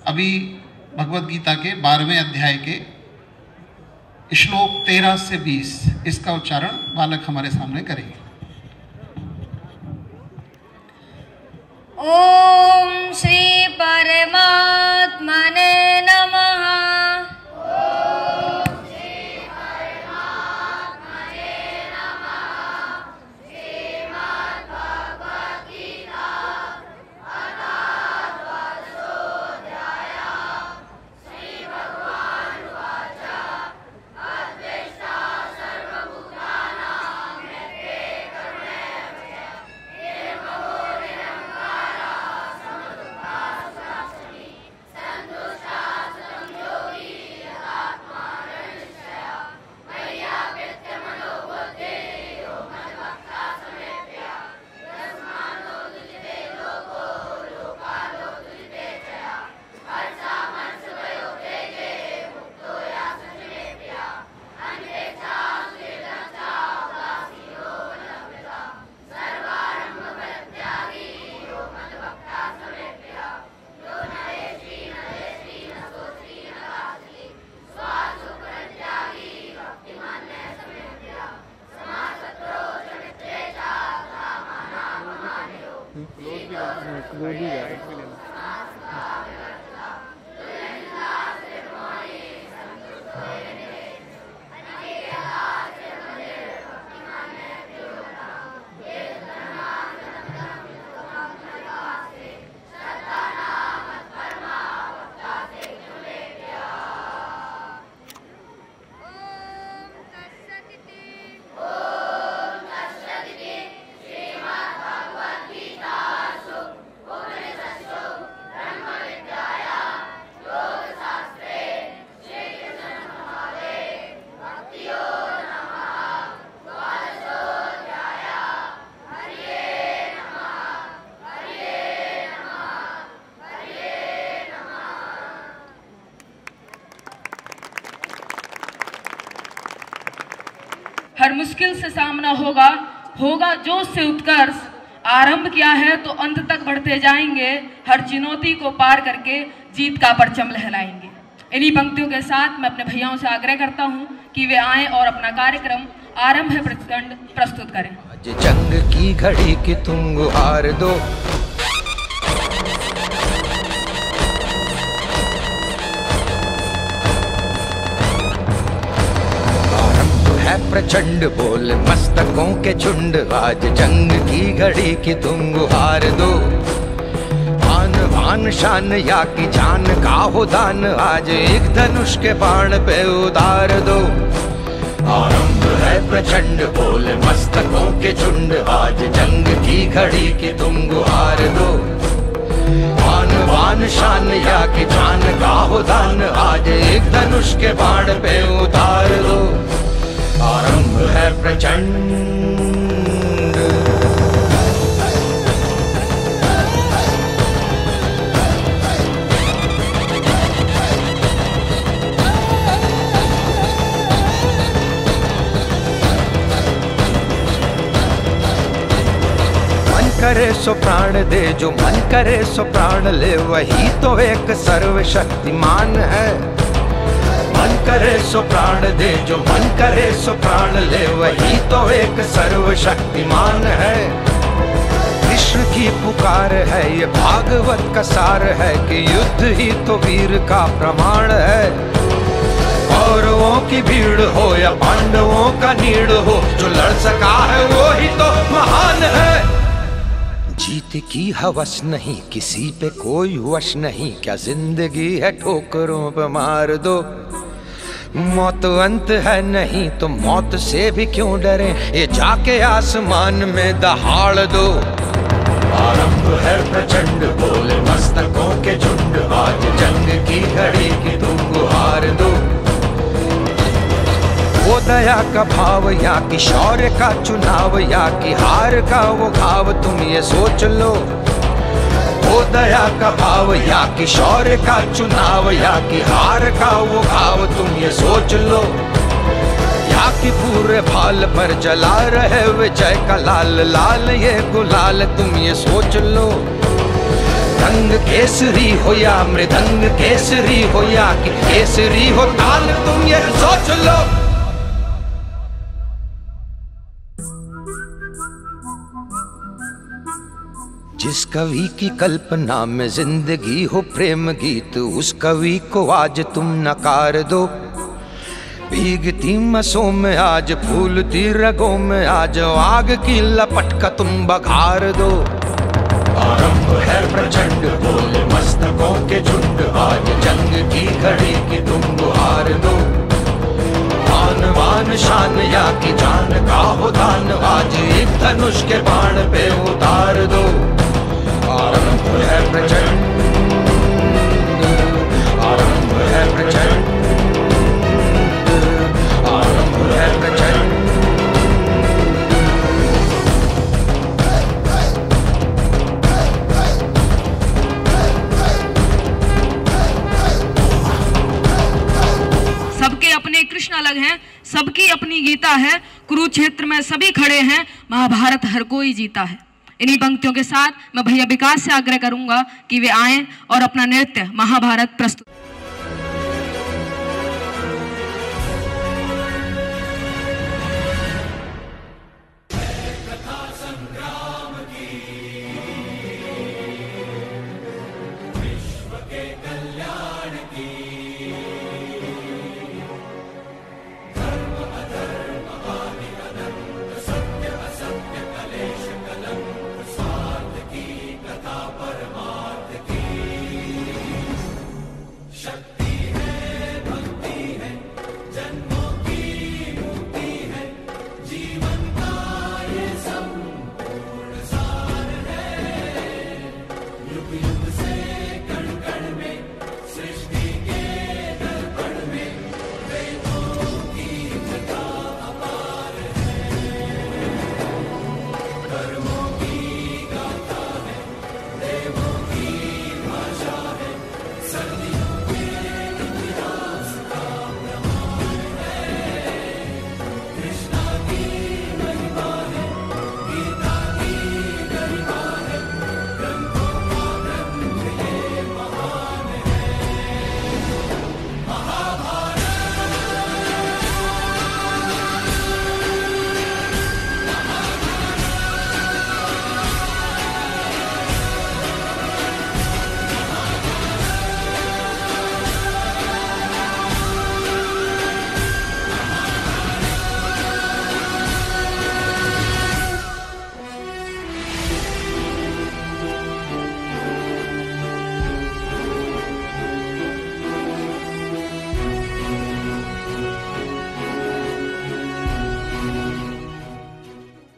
अभी भगवत गीता के 12वें अध्याय के श्लोक 13 से 20 इसका उच्चारण बालक हमारे सामने करेंगे। ओम श्री परमात्मने नमः। ओम श्री परमात्मने नमः। श्रीमद् भगवत गीता अथर्वणोऽध्याय। श्री भगवान उवाच अद्वेष्टा सर्वभूतानां मैत्रेय करुणैर्भय निर्ममो निरहङ्कारः समदुःखः सुखक्षमी सन्तुष्टः सततं योगी यथात्मा दृढनिश्चयः मय्याप्यस्य मनो बुद्धिः यो मद्भक्तः समेभ्यः तस्मान्नो तुजिते लोको लोकालो तुजिते च यः हर्षामर्षभयोद्वेगे मुक्तो यासनिमेभ्यः अन्वेषा सुहृदश्च उदासीनो मदभ्यः सर्वारम्भपरित्यागी यो मद्भक्तः समेभ्यः यो न हेष्टि न देष्टि न सोष्टि न काष्टि स्वार्थपरित्यागी भक्तिमान्यः समेभ्यः समासत्रो च मित्रे च कामानाममानियो हर मुश्किल से सामना होगा जोश से उत्कर्ष। आरंभ किया है तो अंत तक बढ़ते जाएंगे, हर चुनौती को पार करके जीत का परचम लहराएंगे। इन्हीं पंक्तियों के साथ मैं अपने भैयाओं से आग्रह करता हूं कि वे आएं और अपना कार्यक्रम आरंभ है प्रचंड प्रस्तुत करें। जंग की घड़ी की तुम गुहार दो, प्रचंड बोल मस्तकों के झुंड, आज जंग की घड़ी की तुम गुहार दो। आन बान शान या की जान का हो दान, आज एक धनुष के बाण पे उतार दो। आरंभ है प्रचंड बोल मस्तकों के झुंड, आज जंग की घड़ी की तुम गुहार दो। आन बान शान या की जान का हो दान, आज एक धनुष के बाण पे उतार दो। आरंभ है प्रचंड। मन करे सो प्राण दे, जो मन करे सो प्राण ले, वही तो एक सर्वशक्तिमान है। मन करे सो प्राण दे, जो मन करे सो प्राण ले, वही तो एक सर्वशक्तिमान है। कृष्ण की पुकार है, ये भागवत का सार है कि युद्ध ही तो वीर का प्रमाण है। कौरवों की भीड़ हो या पांडवों का नीड़ हो, जो लड़ सका है वो ही तो महान है। जीत की हवस नहीं, किसी पे कोई वश नहीं, क्या जिंदगी है ठोकरों पे मार दो। मौत अंत है नहीं तो मौत से भी क्यों डरे, ये जाके आसमान में दहाड़ दो। आरंभ है प्रचंड बोल मस्तकों के झुंड, आज जंग की घड़ी की तुम गुहार दो। वो दया का भाव या कि शौर्य का चुनाव, या कि हार का वो घाव, तुम ये सोच लो। वो दया का भाव या कि शौर्य का चुनाव, या कि हार का वो घाव, तुम ये सोच लो। या कि पूरे भाल पर जला रहे विजय का लाल लाल ये गुलाल, तुम ये सोच लो। रंग केसरी हो या मृदंग केसरी हो या कि केसरी हो ताल, तुम ये सोच लो। जिस कवि की कल्पना में जिंदगी हो प्रेम गीत, उस कवि को आज तुम नकार दो। भीगती मसों में आज फूलती रगों में आज आग की लपट का तुम बघार दो। आरंभ है प्रचंड बोल मस्तकों के झुंड, आज जंग की घड़ी की तुम गुहार दो। मान मान शान या की जान का हो दान, आज एक धनुष के बाण पे उतार दो। आरंभ है प्रचंड, आरंभ है प्रचंड, आरंभ है प्रचंड। सबके अपने कृष्ण अलग हैं, सबकी अपनी गीता है। कुरुक्षेत्र में सभी खड़े हैं, महाभारत हर कोई जीता है। इन्हीं पंक्तियों के साथ मैं भैया विकास से आग्रह करूंगा कि वे आएं और अपना नृत्य महाभारत प्रस्तुत।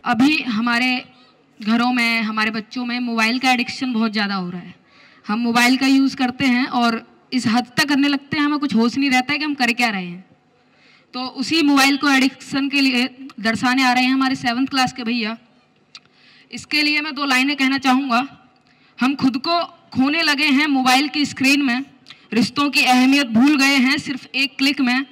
अभी हमारे घरों में, हमारे बच्चों में मोबाइल का एडिक्शन बहुत ज़्यादा हो रहा है। हम मोबाइल का यूज़ करते हैं और इस हद तक करने लगते हैं हमें कुछ होश नहीं रहता है कि हम कर क्या रहे हैं। तो उसी मोबाइल को एडिक्शन के लिए दर्शाने आ रहे हैं हमारे 7th क्लास के भैया। इसके लिए मैं 2 लाइनें कहना चाहूँगा। हम खुद को खोने लगे हैं मोबाइल की स्क्रीन में, रिश्तों की अहमियत भूल गए हैं सिर्फ एक क्लिक में।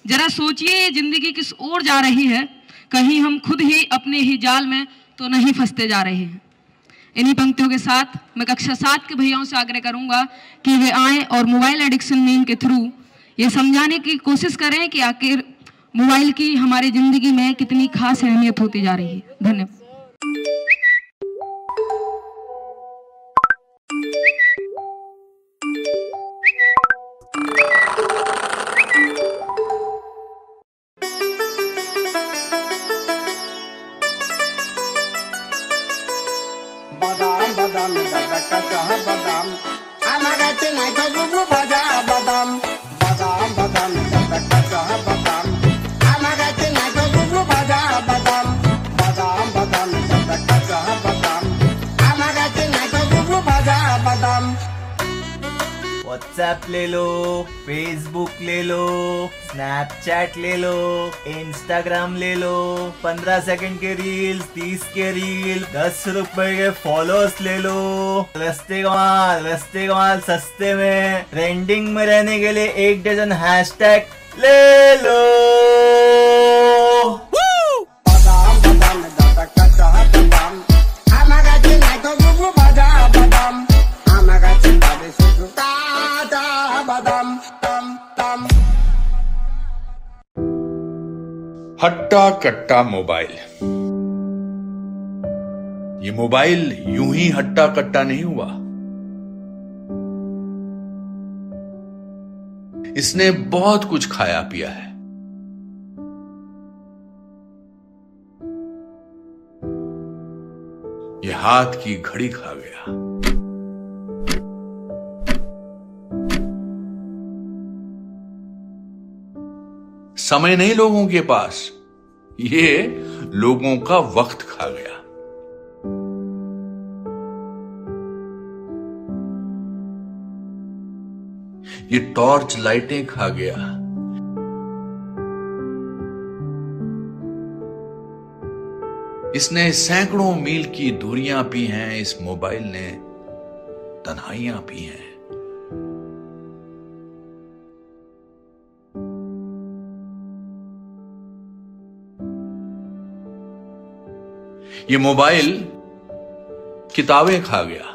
ज़रा सोचिए ये ज़िंदगी किस ओर जा रही है, कहीं हम खुद ही अपने ही जाल में तो नहीं फंसते जा रहे हैं। इन्हीं पंक्तियों के साथ मैं कक्षा 7 के भैयाओं से आग्रह करूंगा कि वे आएं और मोबाइल एडिक्शन मीम के थ्रू ये समझाने की कोशिश करें कि आखिर मोबाइल की हमारी ज़िंदगी में कितनी खास अहमियत होती जा रही है। धन्यवाद। Badam, badam, amagate na gugu badam, badam, badam, badam, badam, amagate na gugu badam, badam, badam, badam, badam, amagate na gugu badam, badam। WhatsApp ले लो, फेसबुक ले लो, स्नैपचैट ले लो, इंस्टाग्राम ले लो, 15 सेकंड के रील्स, 30 के रील, 10 रुपए के फॉलोअर्स ले लो। रस्ते कमाल सस्ते में ट्रेंडिंग में रहने के लिए 1 डजन हैशटैग ले लो। Badam, badam, badam, tam, tam. हट्टा कट्टा मोबाइल। ये मोबाइल यूं ही हट्टा कट्टा नहीं हुआ। इसने बहुत कुछ खाया पिया है। ये हाथ की घड़ी खा गया। समय नहीं लोगों के पास, ये लोगों का वक्त खा गया। ये टॉर्च लाइटें खा गया। इसने सैकड़ों मील की दूरियां पी हैं। इस मोबाइल ने तन्हाइयां पी हैं। ये मोबाइल किताबें खा गया।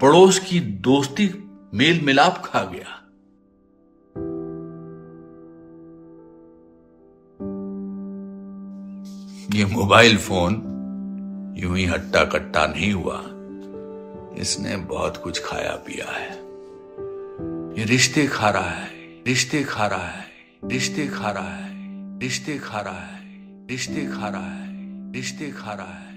पड़ोस की दोस्ती मेल मिलाप खा गया। ये मोबाइल फोन यूं ही हट्टा कट्टा नहीं हुआ। इसने बहुत कुछ खाया पिया है। ये रिश्ते खा रहा है, रिश्ते खा रहा है, रिश्ते खा रहा है, रिश्ते खा रहा है, रिश्ते खा रहा है, रिश्ते खा रहा है।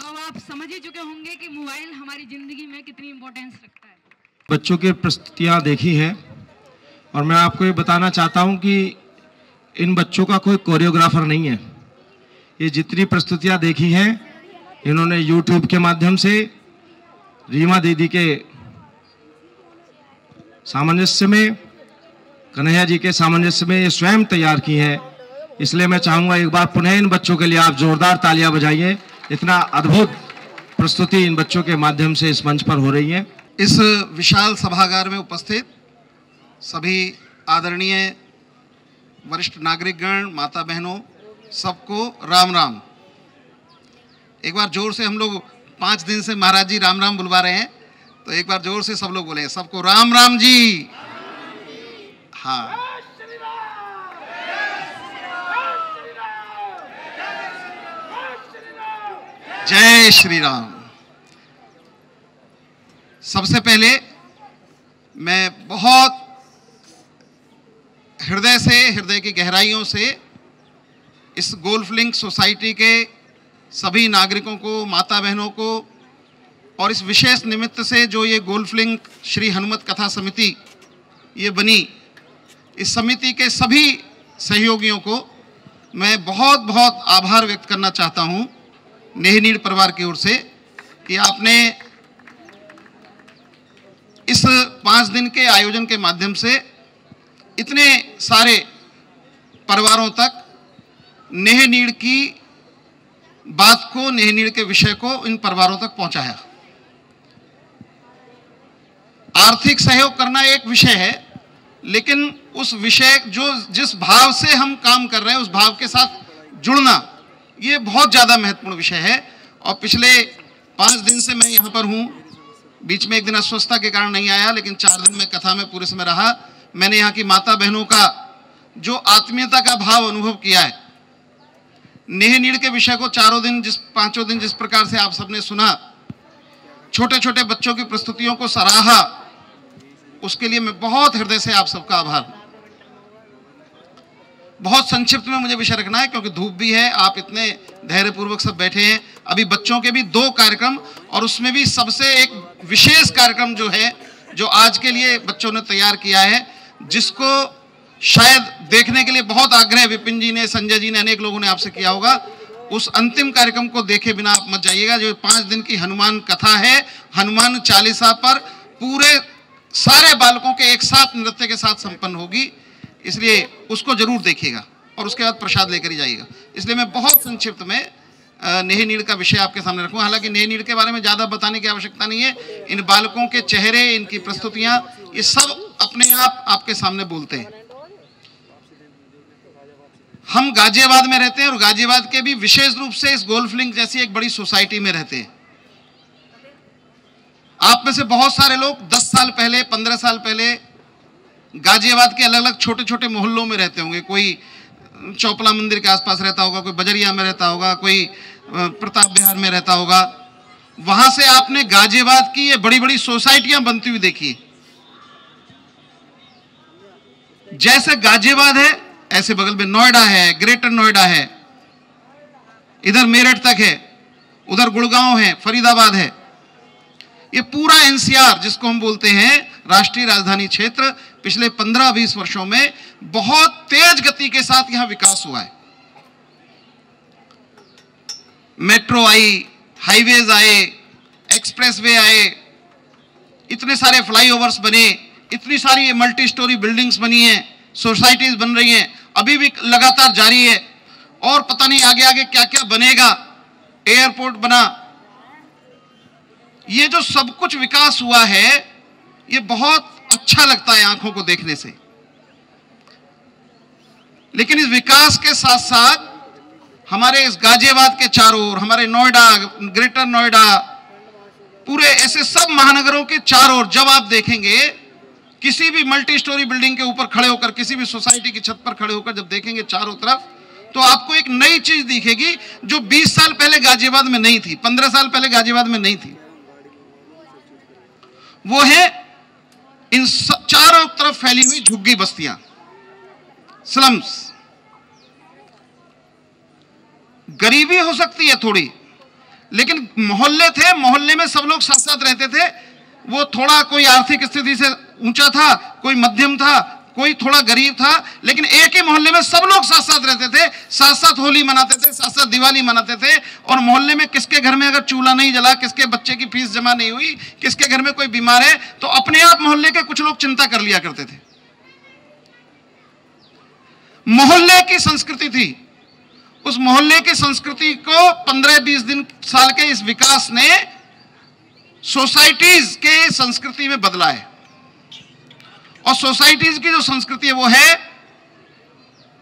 तो आप समझ ही चुके होंगे कि मोबाइल हमारी जिंदगी में कितनी इम्पोर्टेंस रखता है। बच्चों की प्रस्तुतियाँ देखी हैं और मैं आपको ये बताना चाहता हूँ कि इन बच्चों का कोई कोरियोग्राफर नहीं है। ये जितनी प्रस्तुतियाँ देखी हैं इन्होंने YouTube के माध्यम से रीमा दीदी के सामंजस्य में, कन्हैया जी के सामंजस्य में ये स्वयं तैयार की है। इसलिए मैं चाहूँगा एक बार पुनः इन बच्चों के लिए आप जोरदार तालियां बजाइए। इतना अद्भुत प्रस्तुति इन बच्चों के माध्यम से इस मंच पर हो रही है। इस विशाल सभागार में उपस्थित सभी आदरणीय वरिष्ठ नागरिकगण, माता बहनों, सबको राम राम। एक बार जोर से, हम लोग 5 दिन से महाराज जी राम राम बुलवा रहे हैं, तो एक बार जोर से सब लोग बोले, सबको राम राम जी। हाँ, जय श्री राम। सबसे पहले मैं बहुत हृदय से, हृदय की गहराइयों से इस गोल्फ लिंक सोसाइटी के सभी नागरिकों को, माता बहनों को और इस विशेष निमित्त से जो ये गोल्फ लिंक श्री हनुमत कथा समिति ये बनी, इस समिति के सभी सहयोगियों को मैं बहुत बहुत आभार व्यक्त करना चाहता हूँ नेहनीड़ परिवार की ओर से कि आपने इस 5 दिन के आयोजन के माध्यम से इतने सारे परिवारों तक नेहनीड़ की बात को, नेहनीड़ के विषय को इन परिवारों तक पहुंचाया। आर्थिक सहयोग करना एक विषय है, लेकिन उस विषय जो जिस भाव से हम काम कर रहे हैं उस भाव के साथ जुड़ना, ये बहुत ज़्यादा महत्वपूर्ण विषय है। और पिछले 5 दिन से मैं यहाँ पर हूँ। बीच में एक दिन अस्वस्थता के कारण नहीं आया, लेकिन 4 दिन में कथा में पूरे समय रहा। मैंने यहाँ की माता बहनों का जो आत्मीयता का भाव अनुभव किया है, नेहनीड़ के विषय को 4 दिन, 5 दिन जिस प्रकार से आप सबने सुना, छोटे छोटे बच्चों की प्रस्तुतियों को सराहा, उसके लिए मैं बहुत हृदय से आप सबका आभार। बहुत संक्षिप्त में मुझे विषय रखना है क्योंकि धूप भी है, आप इतने धैर्यपूर्वक सब बैठे हैं। अभी बच्चों के भी 2 कार्यक्रम, और उसमें भी सबसे एक विशेष कार्यक्रम जो है, जो आज के लिए बच्चों ने तैयार किया है, जिसको शायद देखने के लिए बहुत आग्रह विपिन जी ने, संजय जी ने, अनेक लोगों ने आपसे किया होगा। उस अंतिम कार्यक्रम को देखे बिना आप मत जाइएगा, जो 5 दिन की हनुमान कथा है, हनुमान चालीसा पर पूरे सारे बालकों के एक साथ नृत्य के साथ संपन्न होगी। इसलिए उसको जरूर देखिएगा और उसके बाद प्रसाद लेकर ही जाइएगा। इसलिए मैं बहुत संक्षिप्त में नेहनीड़ का विषय आपके सामने रखूँ। हालांकि नेहनीड़ के बारे में ज़्यादा बताने की आवश्यकता नहीं है। इन बालकों के चेहरे, इनकी प्रस्तुतियाँ, ये सब अपने आप आपके सामने बोलते हैं। हम गाजियाबाद में रहते हैं और गाजियाबाद के भी विशेष रूप से इस गोल्फ लिंक जैसी एक बड़ी सोसाइटी में रहते हैं। आप में से बहुत सारे लोग 10 साल पहले, 15 साल पहले गाजियाबाद के अलग अलग छोटे छोटे मोहल्लों में रहते होंगे। कोई चौपला मंदिर के आसपास रहता होगा, कोई बजरिया में रहता होगा, कोई प्रताप बिहार में रहता होगा। वहां से आपने गाजियाबाद की ये बड़ी बड़ी सोसाइटियां बनती हुई देखी। जैसे गाजियाबाद है, ऐसे बगल में नोएडा है, ग्रेटर नोएडा है, इधर मेरठ तक है, उधर गुड़गांव है, फरीदाबाद है। ये पूरा एनसीआर, जिसको हम बोलते हैं राष्ट्रीय राजधानी क्षेत्र, पिछले 15-20 वर्षों में बहुत तेज गति के साथ यहां विकास हुआ है। मेट्रो आई, हाईवेज आए, एक्सप्रेसवे आए, इतने सारे फ्लाईओवर्स बने, इतनी सारी मल्टी स्टोरी बिल्डिंग्स बनी हैं, सोसाइटीज बन रही हैं, अभी भी लगातार जारी है, और पता नहीं आगे आगे क्या क्या बनेगा। एयरपोर्ट बना। ये जो सब कुछ विकास हुआ है, ये बहुत अच्छा लगता है आंखों को देखने से। लेकिन इस विकास के साथ साथ हमारे इस गाजियाबाद के चारों ओर, हमारे नोएडा, ग्रेटर नोएडा, पूरे ऐसे सब महानगरों के चारों ओर जब आप देखेंगे, किसी भी मल्टी स्टोरी बिल्डिंग के ऊपर खड़े होकर, किसी भी सोसाइटी की छत पर खड़े होकर जब देखेंगे चारों तरफ, तो आपको एक नई चीज दिखेगी जो 20 साल पहले गाजियाबाद में नहीं थी, 15 साल पहले गाजियाबाद में नहीं थी। वो है इन चारों तरफ फैली हुई झुग्गी बस्तियां, स्लम्स। गरीबी हो सकती है थोड़ी, लेकिन मोहल्ले थे, मोहल्ले में सब लोग साथ साथ रहते थे। वो थोड़ा कोई आर्थिक स्थिति से ऊंचा था, कोई मध्यम था, कोई थोड़ा गरीब था, लेकिन एक ही मोहल्ले में सब लोग साथ साथ रहते थे, साथ साथ होली मनाते थे, साथ साथ दिवाली मनाते थे। और मोहल्ले में किसके घर में अगर चूल्हा नहीं जला, किसके बच्चे की फीस जमा नहीं हुई, किसके घर में कोई बीमार है, तो अपने आप मोहल्ले के कुछ लोग चिंता कर लिया करते थे। मोहल्ले की संस्कृति थी। उस मोहल्ले की संस्कृति को 15-20 दिन साल के इस विकास ने सोसाइटीज के संस्कृति में बदला है। और सोसाइटीज की जो संस्कृति है वो है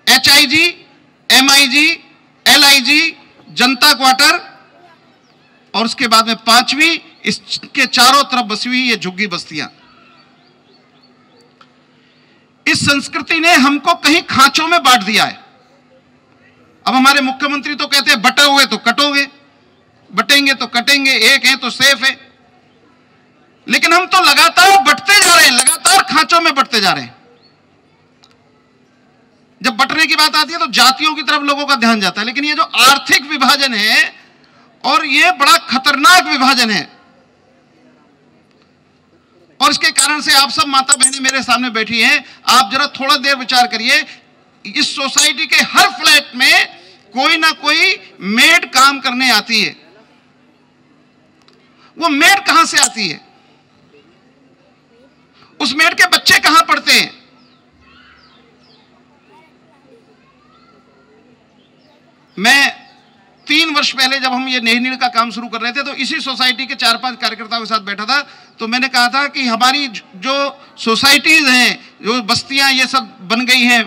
HIG, MIG, LIG, जनता क्वार्टर, और उसके बाद में 5वीं इसके चारों तरफ बसी हुई ये झुग्गी बस्तियां। इस संस्कृति ने हमको कहीं खांचों में बांट दिया है। अब हमारे मुख्यमंत्री तो कहते हैं बटे हुए तो कटोगे, बटेंगे तो कटेंगे, एक है तो सेफ है। लेकिन हम तो लगातार बटते जा रहे हैं, लगातार खांचों में बटते जा रहे हैं। जब बटने की बात आती है तो जातियों की तरफ लोगों का ध्यान जाता है, लेकिन ये जो आर्थिक विभाजन है, और ये बड़ा खतरनाक विभाजन है। और इसके कारण से आप सब माता बहनें मेरे सामने बैठी हैं, आप जरा थोड़ा देर विचार करिए। इस सोसाइटी के हर फ्लैट में कोई ना कोई मेड काम करने आती है। वो मेड कहां से आती है? उस मेड के बच्चे कहां पढ़ते हैं? मैं 3 वर्ष पहले जब हम ये नेहनीड़ का काम शुरू कर रहे थे, तो इसी सोसाइटी के 4-5 कार्यकर्ताओं के साथ बैठा था। तो मैंने कहा था कि हमारी जो सोसाइटीज हैं, जो बस्तियां ये सब बन गई हैं,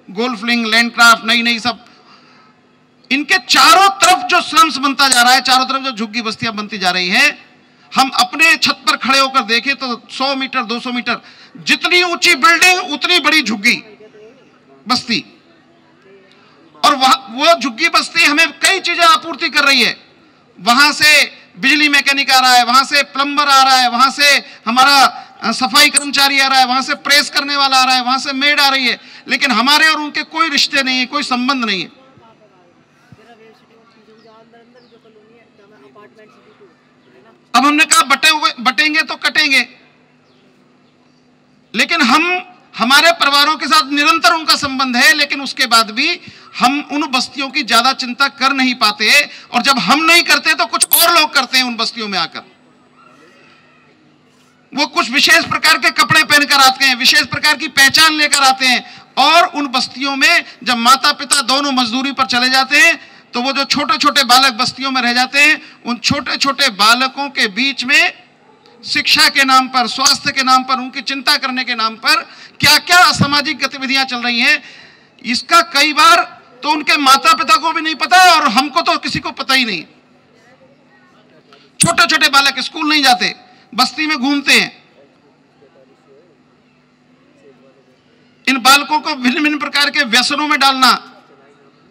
गोल्फ लिंक, लैंडक्राफ्ट, नई नई सब, इनके चारों तरफ जो स्लम्स बनता जा रहा है, चारों तरफ जो झुग्गी बस्तियां बनती जा रही हैं, हम अपने छत पर खड़े होकर देखें तो 100 मीटर 200 मीटर, जितनी ऊंची बिल्डिंग उतनी बड़ी झुग्गी बस्ती। और वो झुग्गी बस्ती हमें कई चीजें आपूर्ति कर रही है। वहां से बिजली मैकेनिक आ रहा है, वहां से प्लम्बर आ रहा है, वहां से हमारा सफाई कर्मचारी आ रहा है, वहां से प्रेस करने वाला आ रहा है, वहां से मेड आ रही है, लेकिन हमारे और उनके कोई रिश्ते नहीं है, कोई संबंध नहीं है। अब हमने कहा बटेंगे तो कटेंगे, लेकिन हमारे परिवारों के साथ निरंतर उनका संबंध है, लेकिन उसके बाद भी हम उन बस्तियों की ज्यादा चिंता कर नहीं पाते। और जब हम नहीं करते तो कुछ और लोग करते हैं उन बस्तियों में आकर। वो कुछ विशेष प्रकार के कपड़े पहनकर आते हैं, विशेष प्रकार की पहचान लेकर आते हैं, और उन बस्तियों में जब माता पिता दोनों मजदूरी पर चले जाते हैं, तो वो जो छोटे छोटे बालक बस्तियों में रह जाते हैं, उन छोटे छोटे बालकों के बीच में शिक्षा के नाम पर, स्वास्थ्य के नाम पर, उनकी चिंता करने के नाम पर क्या क्या असामाजिक गतिविधियां चल रही हैं, इसका कई बार तो उनके माता पिता को भी नहीं पता, और हमको तो किसी को पता ही नहीं। छोटे छोटे बालक स्कूल नहीं जाते, बस्ती में घूमते हैं। इन बालकों को भिन्न भिन्न प्रकार के व्यसनों में डालना।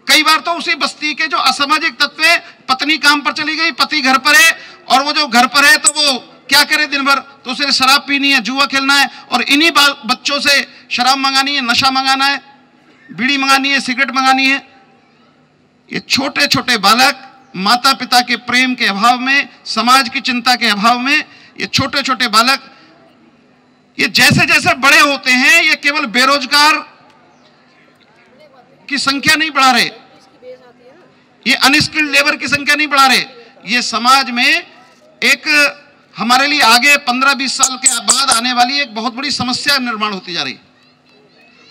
कई बार तो उसी बस्ती के जो असामाजिक तत्व है, पत्नी काम पर चली गई, पति घर पर है, और वो जो घर पर है तो वो क्या करे दिन भर, तो उसे शराब पीनी है, जुआ खेलना है, और इन्हीं बच्चों से शराब मंगानी है, नशा मंगाना है, बीड़ी मंगानी है, सिगरेट मंगानी है। ये छोटे छोटे बालक माता पिता के प्रेम के अभाव में, समाज की चिंता के अभाव में, ये छोटे छोटे बालक ये जैसे जैसे बड़े होते हैं, ये केवल बेरोजगार की संख्या नहीं बढ़ा रहे, ये अनस्किल्ड लेबर की संख्या नहीं बढ़ा रहे, ये समाज में एक हमारे लिए आगे 15-20 साल के बाद आने वाली एक बहुत बड़ी समस्या निर्माण होती जा रही है।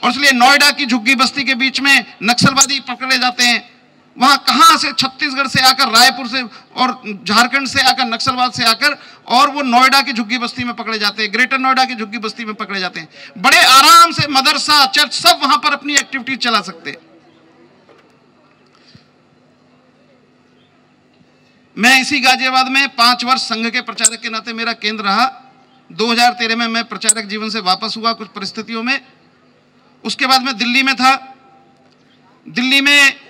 और इसलिए नोएडा की झुग्गी बस्ती के बीच में नक्सलवादी पकड़े जाते हैं। वहां कहां से, छत्तीसगढ़ से आकर, रायपुर से और झारखंड से आकर, नक्सलवाद से आकर, और वो नोएडा की झुग्गी बस्ती में पकड़े जाते हैं, ग्रेटर नोएडा की झुग्गी बस्ती में पकड़े जाते हैं। बड़े आराम से मदरसा, चर्च सब वहां पर अपनी एक्टिविटी चला सकते हैं। मैं इसी गाजियाबाद में 5 वर्ष संघ के प्रचारक के नाते मेरा केंद्र रहा। 2013 में मैं प्रचारक जीवन से वापस हुआ कुछ परिस्थितियों में। उसके बाद मैं दिल्ली में था। दिल्ली में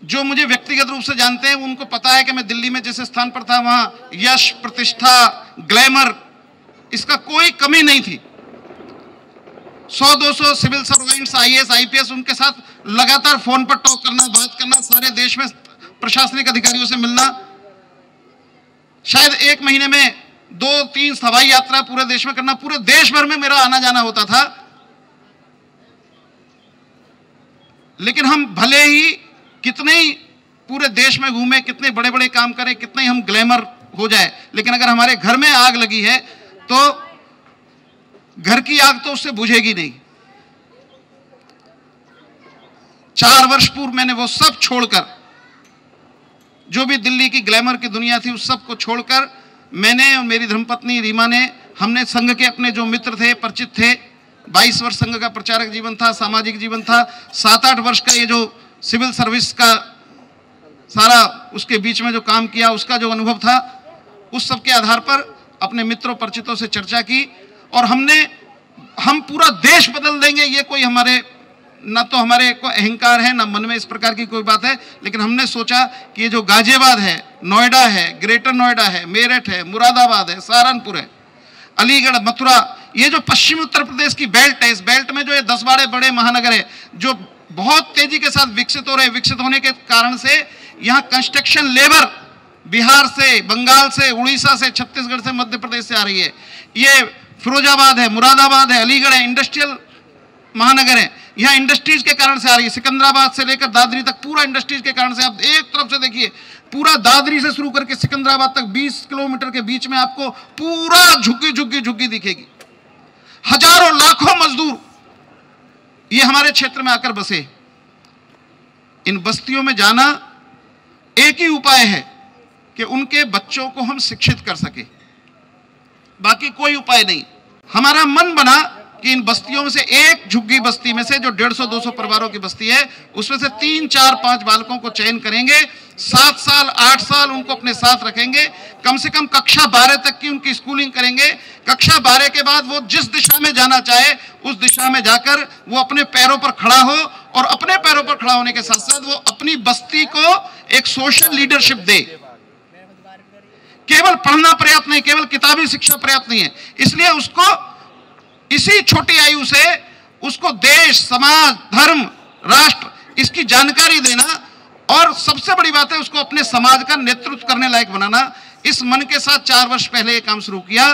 जो मुझे व्यक्तिगत रूप से जानते हैं उनको पता है कि मैं दिल्ली में जिस स्थान पर था वहां यश, प्रतिष्ठा, ग्लैमर, इसका कोई कमी नहीं थी। 100-200 सिविल सर्वेंट्स, IAS, IPS, उनके साथ लगातार फोन पर टॉक करना, बात करना, सारे देश में प्रशासनिक अधिकारियों से मिलना, एक महीने में 2-3 हवाई यात्रा पूरे देश में करना, पूरे देश भर में मेरा आना जाना होता था। लेकिन हम भले ही कितने ही पूरे देश में घूमे, कितने बड़े बड़े काम करें, कितने ही हम ग्लैमर हो जाए, लेकिन अगर हमारे घर में आग लगी है तो घर की आग तो उससे बुझेगी नहीं। 4 वर्ष पूर्व मैंने वो सब छोड़कर, जो भी दिल्ली की ग्लैमर की दुनिया थी उस सब को छोड़कर, मैंने और मेरी धर्मपत्नी रीमा ने, हमने संघ के अपने जो मित्र थे, परिचित थे, 22 वर्ष संघ का प्रचारक जीवन था, सामाजिक जीवन था, 7-8 वर्ष का ये जो सिविल सर्विस का सारा उसके बीच में जो काम किया, उसका जो अनुभव था, उस सब के आधार पर अपने मित्रों परिचितों से चर्चा की और हम पूरा देश बदल देंगे, ये कोई हमारे न तो हमारे को अहंकार है, ना मन में इस प्रकार की कोई बात है, लेकिन हमने सोचा कि ये जो गाजियाबाद है, नोएडा है, ग्रेटर नोएडा है, मेरठ है, मुरादाबाद है, सहारनपुर है, अलीगढ़, मथुरा, ये जो पश्चिमी उत्तर प्रदेश की बेल्ट है, इस बेल्ट में जो ये 10 बड़े महानगर है जो बहुत तेजी के साथ विकसित हो रहे हैं, विकसित होने के कारण से यहाँ कंस्ट्रक्शन लेबर बिहार से, बंगाल से, उड़ीसा से, छत्तीसगढ़ से, मध्य प्रदेश से आ रही है। ये फिरोजाबाद है, मुरादाबाद है, अलीगढ़ है, इंडस्ट्रियल महानगर है, यहाँ इंडस्ट्रीज के कारण से आ रही है। सिकंदराबाद से लेकर दादरी तक पूरा इंडस्ट्रीज के कारण से, आप एक तरफ से देखिए, पूरा दादरी से शुरू करके सिकंदराबाद तक 20 किलोमीटर के बीच में आपको पूरा झुग्गी दिखेगी। हजारों लाखों मजदूर ये हमारे क्षेत्र में आकर बसे। इन बस्तियों में जाना एक ही उपाय है कि उनके बच्चों को हम शिक्षित कर सके, बाकी कोई उपाय नहीं। हमारा मन बना कि इन बस्तियों में से एक झुग्गी बस्ती में से, जो 150-200 परिवारों की बस्ती है, उसमें से 3-4-5 बालकों को चयन करेंगे, 7 साल 8 साल उनको अपने साथ रखेंगे, कम से कम कक्षा 12 तक की उनकी स्कूलिंग करेंगे। कक्षा 12 के बाद वो जिस दिशा में जाना चाहे उस दिशा में जाकर वो अपने पैरों पर खड़ा हो, और अपने पैरों पर खड़ा होने के साथ साथ वो अपनी बस्ती को एक सोशल लीडरशिप दे। केवल पढ़ना पर्याप्त नहीं, केवल किताबी शिक्षा पर्याप्त नहीं है, इसलिए उसको इसी छोटी आयु से उसको देश, समाज, धर्म, राष्ट्र, इसकी जानकारी देना, और सबसे बड़ी बात है उसको अपने समाज का नेतृत्व करने लायक बनाना। इस मन के साथ 4 वर्ष पहले ये काम शुरू किया।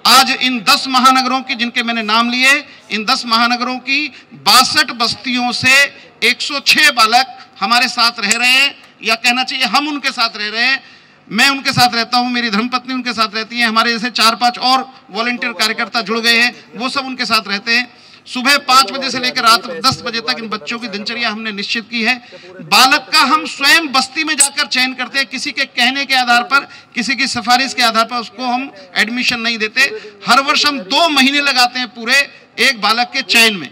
आज इन 10 महानगरों की, जिनके मैंने नाम लिए, इन 10 महानगरों की 62 बस्तियों से 106 बालक हमारे साथ रह रहे हैं, या कहना चाहिए हम उनके साथ रह रहे हैं। मैं उनके साथ रहता हूं, मेरी धर्मपत्नी उनके साथ रहती है, हमारे जैसे 4-5 और वॉलंटियर कार्यकर्ता जुड़ गए हैं, वो सब उनके साथ रहते हैं। सुबह 5 बजे से लेकर रात 10 बजे तक इन बच्चों की दिनचर्या हमने निश्चित की है। बालक का हम स्वयं बस्ती में जाकर चयन करते हैं, किसी के कहने के आधार पर, किसी की सिफारिश के आधार पर उसको हम एडमिशन नहीं देते। हर वर्ष हम 2 महीने लगाते हैं पूरे एक बालक के चयन में,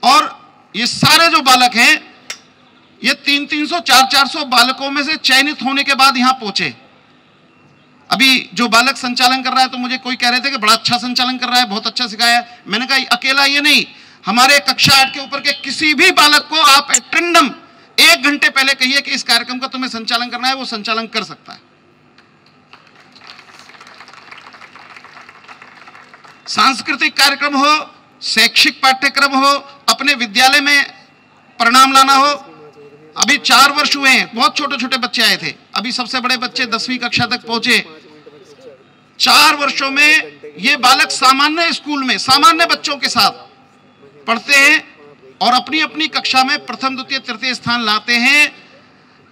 और ये सारे जो बालक हैं ये 300-300, 400-400 बालकों में से चयनित होने के बाद यहां पहुंचे। अभी जो बालक संचालन कर रहा है, तो मुझे कोई कह रहे थे कि बड़ा अच्छा संचालन कर रहा है, बहुत अच्छा सिखाया है। मैंने कहा अकेला ये नहीं, हमारे कक्षा 8 के ऊपर के किसी भी बालक को आप एटेंडम 1 घंटे पहले कहिए कि इस कार्यक्रम का तुम्हें संचालन करना है, वो संचालन कर सकता है। सांस्कृतिक कार्यक्रम हो, शैक्षिक पाठ्यक्रम हो, अपने विद्यालय में परिणाम लाना हो। अभी 4 वर्ष हुए हैं, बहुत छोटे छोटे बच्चे आए थे, अभी सबसे बड़े बच्चे 10वीं कक्षा तक पहुंचे। 4 वर्षों में ये बालक सामान्य स्कूल में सामान्य बच्चों के साथ पढ़ते हैं और अपनी अपनी कक्षा में प्रथम, द्वितीय, तृतीय स्थान लाते हैं।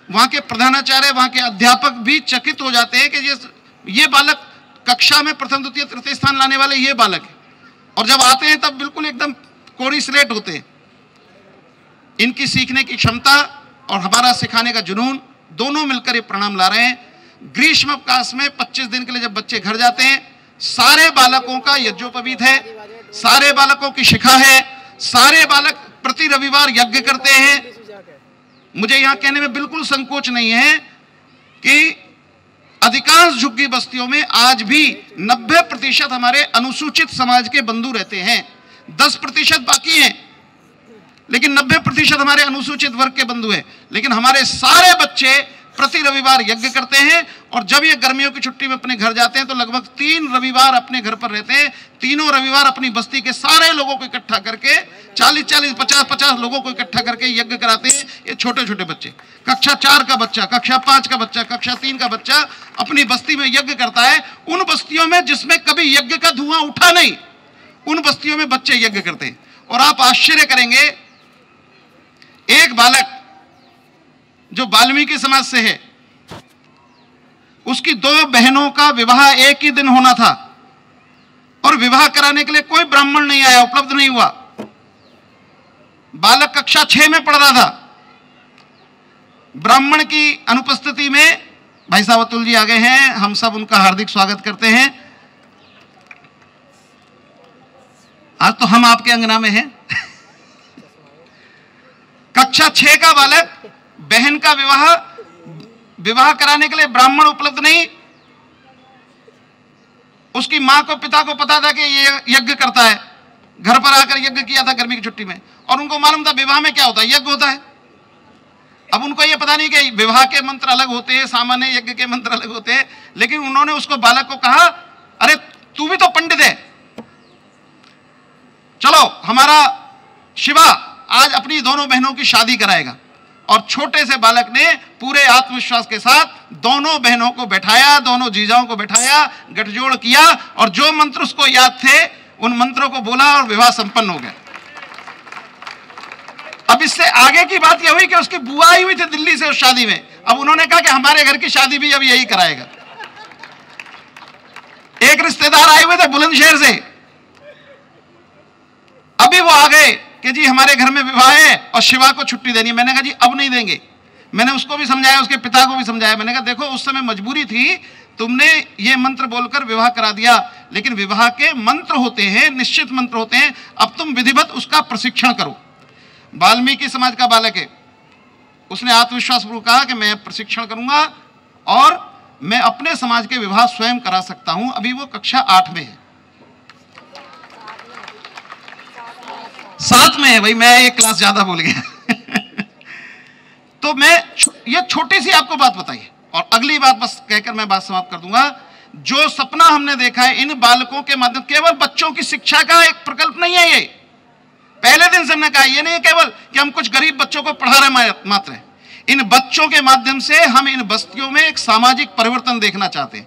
वहां के प्रधानाचार्य, वहां के अध्यापक भी चकित हो जाते हैं कि ये बालक कक्षा में प्रथम, द्वितीय, तृतीय स्थान लाने वाले ये बालक है, और जब आते हैं तब बिल्कुल एकदम कोरी स्लेट होते हैं। इनकी सीखने की क्षमता और हमारा सिखाने का जुनून दोनों मिलकर ये परिणाम ला रहे हैं। ग्रीष्म अवकाश में 25 दिन के लिए जब बच्चे घर जाते हैं, सारे बालकों का यज्ञोपवीत है, सारे बालकों की शिखा है, सारे बालक प्रति रविवार यज्ञ करते हैं। मुझे यहां कहने में बिल्कुल संकोच नहीं है कि अधिकांश झुग्गी बस्तियों में आज भी 90% हमारे अनुसूचित समाज के बंधु रहते हैं, 10% बाकी हैं, लेकिन 90% हमारे अनुसूचित वर्ग के बंधु हैं। लेकिन हमारे सारे बच्चे प्रति रविवार यज्ञ करते हैं। और जब ये गर्मियों की छुट्टी में अपने घर जाते हैं तो लगभग 3 रविवार अपने घर पर रहते हैं। तीनों रविवार अपनी बस्ती के सारे लोगों को इकट्ठा करके 40-40, 50-50 लोगों को इकट्ठा करके यज्ञ कराते हैं। ये छोटे छोटे बच्चे, कक्षा 4 का बच्चा, कक्षा 5 का बच्चा, कक्षा 3 का बच्चा अपनी बस्ती में यज्ञ करता है। उन बस्तियों में जिसमें कभी यज्ञ का धुआं उठा नहीं, उन बस्तियों में बच्चे यज्ञ करते हैं। और आप आश्चर्य करेंगे, एक बालक जो वाल्मीकि समाज से है, उसकी 2 बहनों का विवाह एक ही दिन होना था और विवाह कराने के लिए कोई ब्राह्मण नहीं आया, उपलब्ध नहीं हुआ। बालक कक्षा 6 में पढ़ रहा था। ब्राह्मण की अनुपस्थिति में भाई साहब अतुल जी आ गए हैं, हम सब उनका हार्दिक स्वागत करते हैं। आज तो हम आपके अंगना में हैं। कक्षा 6 का बालक, बहन का विवाह कराने के लिए ब्राह्मण उपलब्ध नहीं। उसकी मां को, पिता को पता था कि ये यज्ञ करता है, घर पर आकर यज्ञ किया था गर्मी की छुट्टी में, और उनको मालूम था विवाह में क्या होता है, यज्ञ होता है। अब उनको ये पता नहीं कि विवाह के मंत्र अलग होते हैं, सामान्य यज्ञ के मंत्र अलग होते हैं। लेकिन उन्होंने उसको, बालक को कहा, अरे तू भी तो पंडित है, चलो हमारा शिवा आज अपनी दोनों बहनों की शादी कराएगा। और छोटे से बालक ने पूरे आत्मविश्वास के साथ दोनों बहनों को बैठाया, दोनों जीजाओं को बैठाया, गठजोड़ किया और जो मंत्र उसको याद थे उन मंत्रों को बोला और विवाह संपन्न हो गया। अब इससे आगे की बात यह हुई कि उसकी बुआ आई हुई थी दिल्ली से उस शादी में। अब उन्होंने कहा कि हमारे घर की शादी भी अब यही कराएगा। एक रिश्तेदार आए हुए थे बुलंदशहर से, अभी वो आ गए कि जी हमारे घर में विवाह है और शिवा को छुट्टी देनी है। मैंने कहा जी अब नहीं देंगे। मैंने उसको भी समझाया, उसके पिता को भी समझाया। मैंने कहा देखो उस समय मजबूरी थी, तुमने ये मंत्र बोलकर विवाह करा दिया, लेकिन विवाह के मंत्र होते हैं, निश्चित मंत्र होते हैं, अब तुम विधिवत उसका प्रशिक्षण करो। वाल्मीकि समाज का बालक है, उसने आत्मविश्वास पूर्वक कहा कि मैं प्रशिक्षण करूंगा और मैं अपने समाज के विवाह स्वयं करा सकता हूं। अभी वो कक्षा 8 में है, 7 में है भाई, मैं एक क्लास ज्यादा बोल गया। तो मैं ये छोटी सी आपको बात बताइए और अगली बात बस कहकर मैं बात समाप्त कर दूंगा। जो सपना हमने देखा है इन बालकों के माध्यम, केवल बच्चों की शिक्षा का एक प्रकल्प नहीं है ये। पहले दिन से हमने कहा ये नहीं केवल कि हम कुछ गरीब बच्चों को पढ़ा रहे मात्र है, इन बच्चों के माध्यम से हम इन बस्तियों में एक सामाजिक परिवर्तन देखना चाहते हैं।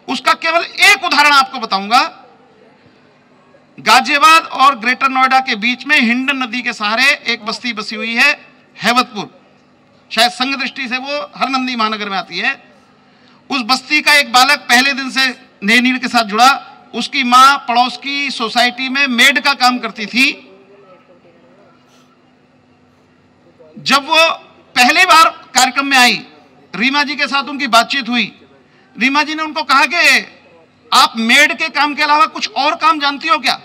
उसका केवल एक उदाहरण आपको बताऊंगा। गाजियाबाद और ग्रेटर नोएडा के बीच में हिंडन नदी के सहारे एक बस्ती बसी हुई है, हैवतपुर। शायद संघ दृष्टि से वो हरनंदी महानगर में आती है। उस बस्ती का एक बालक पहले दिन से नई नीड़ के साथ जुड़ा। उसकी मां पड़ोस की सोसाइटी में मेड का काम करती थी। जब वो पहली बार कार्यक्रम में आई, रीमा जी के साथ उनकी बातचीत हुई। रीमा जी ने उनको कहा कि आप मेड के काम के अलावा कुछ और काम जानती हो क्या?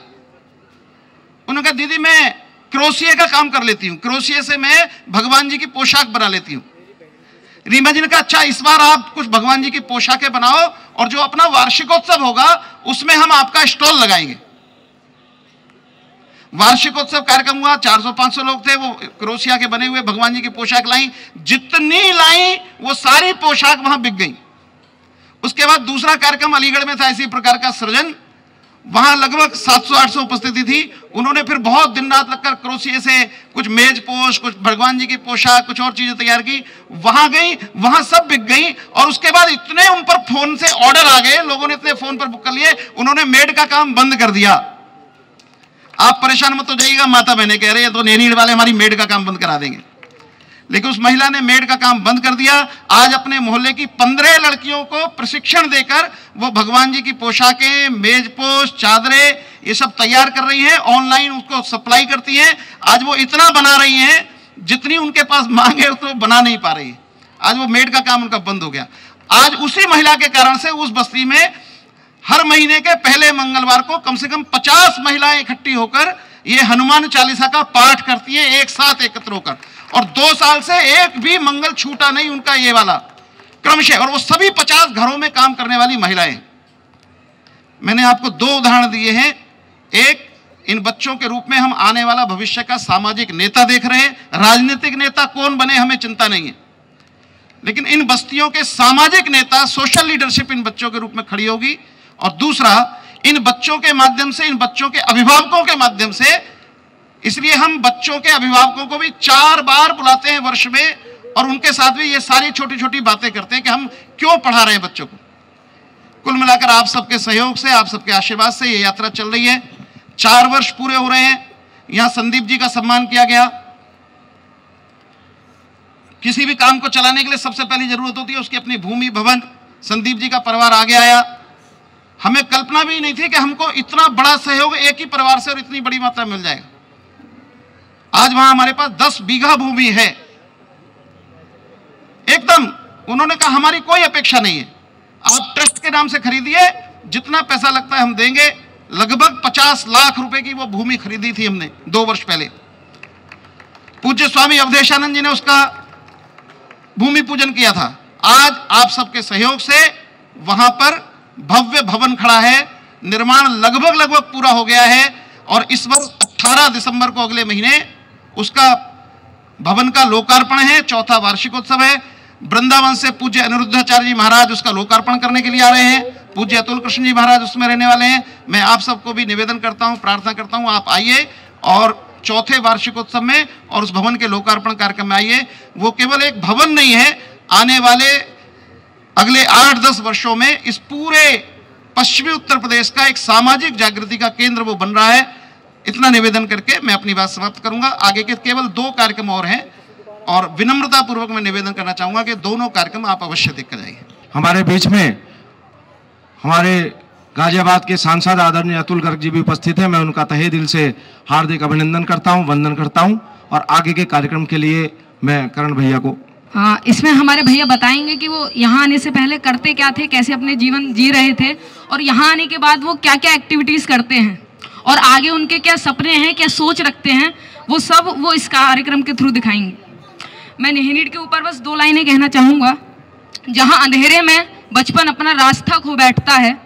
उन्होंने कहा दीदी मैं क्रोशिया का काम कर लेती हूँ, क्रोशिया से मैं भगवान जी की पोशाक बना लेती हूँ। रीमा जी ने कहा अच्छा इस बार आप कुछ भगवान जी की पोशाकें बनाओ और जो अपना वार्षिकोत्सव होगा उसमें हम आपका स्टॉल लगाएंगे। वार्षिकोत्सव कार्यक्रम हुआ, 400-500 लोग थे, वो क्रोशिया के बने हुए भगवान जी की पोशाक लाई। जितनी लाई वो सारी पोशाक वहां बिक गई। उसके बाद दूसरा कार्यक्रम अलीगढ़ में था इसी प्रकार का सृजन, वहां लगभग 700-800 उपस्थिति थी। उन्होंने फिर बहुत दिन रात लगकर क्रोशिया से कुछ मेज पोश, कुछ भगवान जी की पोशाक, कुछ और चीजें तैयार की। वहां गई, वहां सब बिक गई। और उसके बाद इतने उन पर फोन से ऑर्डर आ गए, लोगों ने इतने फोन पर बुक कर लिए, उन्होंने मेड का काम बंद कर दिया। आप परेशान मत हो जाइएगा, माता बहने कह रहे हैं तो नेनीड़ वाले हमारी मेड का काम बंद करा देंगे। लेकिन उस महिला ने मेड का काम बंद कर दिया। आज अपने मोहल्ले की 15 लड़कियों को प्रशिक्षण देकर वो भगवान जी की पोशाकें, मेजपोश, चादरें ये सब तैयार कर रही हैं, ऑनलाइन उसको सप्लाई करती हैं। आज वो इतना बना रही हैं जितनी उनके पास मांग है तो बना नहीं पा रही है। आज वो मेड का काम उनका बंद हो गया। आज उसी महिला के कारण से उस बस्ती में हर महीने के पहले मंगलवार को कम से कम 50 महिलाएं इकट्ठी होकर ये हनुमान चालीसा का पाठ करती हैं, एक साथ एकत्र होकर। और 2 साल से एक भी मंगल छूटा नहीं उनका ये वाला क्रमशः। और वो सभी 50 घरों में काम करने वाली महिलाएं। मैंने आपको 2 उदाहरण दिए हैं। एक, इन बच्चों के रूप में हम आने वाला भविष्य का सामाजिक नेता देख रहे हैं। राजनीतिक नेता कौन बने हमें चिंता नहीं है, लेकिन इन बस्तियों के सामाजिक नेता, सोशल लीडरशिप इन बच्चों के रूप में खड़ी होगी। और दूसरा, इन बच्चों के माध्यम से, इन बच्चों के अभिभावकों के माध्यम से, इसलिए हम बच्चों के अभिभावकों को भी 4 बार बुलाते हैं वर्ष में और उनके साथ भी ये सारी छोटी छोटी बातें करते हैं कि हम क्यों पढ़ा रहे हैं बच्चों को। कुल मिलाकर आप सबके सहयोग से, आप सबके आशीर्वाद से ये यात्रा चल रही है। 4 वर्ष पूरे हो रहे हैं। यहां संदीप जी का सम्मान किया गया। किसी भी काम को चलाने के लिए सबसे पहली जरूरत होती है उसकी अपनी भूमि, भवन। संदीप जी का परिवार आगे आया। हमें कल्पना भी नहीं थी कि हमको इतना बड़ा सहयोग एक ही परिवार से और इतनी बड़ी मात्रा मिल जाएगा। आज वहां हमारे पास 10 बीघा भूमि है। एकदम उन्होंने कहा हमारी कोई अपेक्षा नहीं है, आप ट्रस्ट के नाम से खरीदिए, जितना पैसा लगता है हम देंगे। लगभग 50 लाख रुपए की वो भूमि खरीदी थी हमने 2 वर्ष पहले। पूज्य स्वामी अवधेशानंद जी ने उसका भूमि पूजन किया था। आज आप सबके सहयोग से वहां पर भव्य भवन खड़ा है। निर्माण लगभग पूरा हो गया है और इस वर्ष 18 दिसंबर को, अगले महीने, उसका भवन का लोकार्पण है। 4था वार्षिकोत्सव है। वृंदावन से पूज्य अनिरुद्धाचार्य जी महाराज उसका लोकार्पण करने के लिए आ रहे हैं। पूज्य अतुल कृष्ण जी महाराज उसमें रहने वाले हैं। मैं आप सबको भी निवेदन करता हूं, प्रार्थना करता हूं, आप आइए और 4थे वार्षिकोत्सव में और उस भवन के लोकार्पण कार्यक्रम में आइए। वो केवल एक भवन नहीं है, आने वाले अगले 8-10 वर्षों में इस पूरे पश्चिमी उत्तर प्रदेश का एक सामाजिक जागृति का केंद्र वो बन रहा है। इतना निवेदन करके मैं अपनी बात समाप्त करूंगा। आगे के केवल 2 कार्यक्रम और हैं और विनम्रता पूर्वक मैं निवेदन करना चाहूंगा कि दोनों कार्यक्रम आप अवश्य देखकर जाइए। हमारे बीच में हमारे गाजियाबाद के सांसद आदरणीय अतुल गर्ग जी भी उपस्थित हैं। मैं उनका तहे दिल से हार्दिक अभिनंदन करता हूं, वंदन करता हूं और आगे के कार्यक्रम के लिए मैं करण भैया को। हाँ, इसमें हमारे भैया बताएंगे कि वो यहाँ आने से पहले करते क्या थे, कैसे अपने जीवन जी रहे थे और यहाँ आने के बाद वो क्या क्या एक्टिविटीज़ करते हैं और आगे उनके क्या सपने हैं, क्या सोच रखते हैं, वो सब वो इस कार्यक्रम के थ्रू दिखाएंगे। मैं निहिनीड के ऊपर बस 2 लाइनें कहना चाहूँगा। जहाँ अंधेरे में बचपन अपना रास्ता खो बैठता है,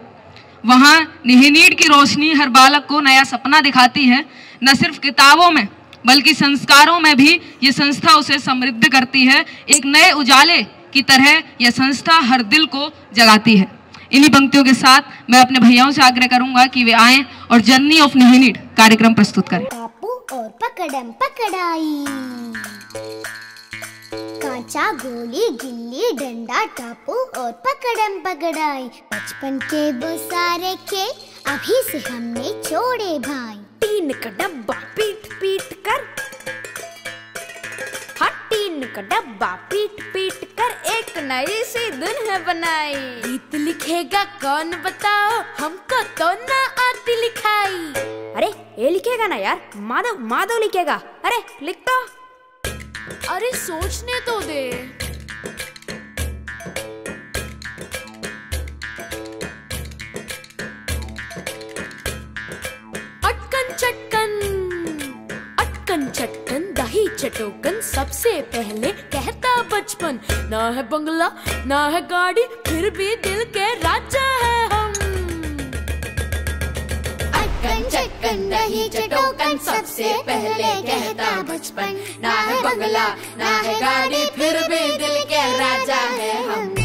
वहाँ निहिनीड की रोशनी हर बालक को नया सपना दिखाती है। न सिर्फ किताबों में बल्कि संस्कारों में भी ये संस्था उसे समृद्ध करती है। एक नए उजाले की तरह यह संस्था हर दिल को जगाती है। इन्हीं पंक्तियों के साथ मैं अपने भैयाओं से आग्रह करूंगा कि वे आएं और जर्नी ऑफ निहिनीड कार्यक्रम प्रस्तुत करें। टापू और पकड़म पकड़ाई, कांचा गोली गिल्ली डंडा, टापू और पकड़म पकड़ाई। बचपन के वो सारे खेल अभी से हमने छोड़े भाई। टीन का डब्बा पीट पीट कर, हाँ टीन का डब्बा पीट पीट कर एक नई सी दुनिया बनाई। गीत लिखेगा कौन बताओ, हमको तो ना आती लिखाई। अरे ये लिखेगा ना यार, माधव लिखेगा। अरे लिख तो। अरे सोचने तो दे। अटकन चटकन दही चटोकन, सबसे पहले कहता बचपन। ना है बंगला ना है गाड़ी, फिर भी दिल के राजा है हम। अटकन चटकन दही चटोकन, सबसे पहले कहता बचपन। ना है बंगला ना है गाड़ी, फिर भी दिल के राजा है हम।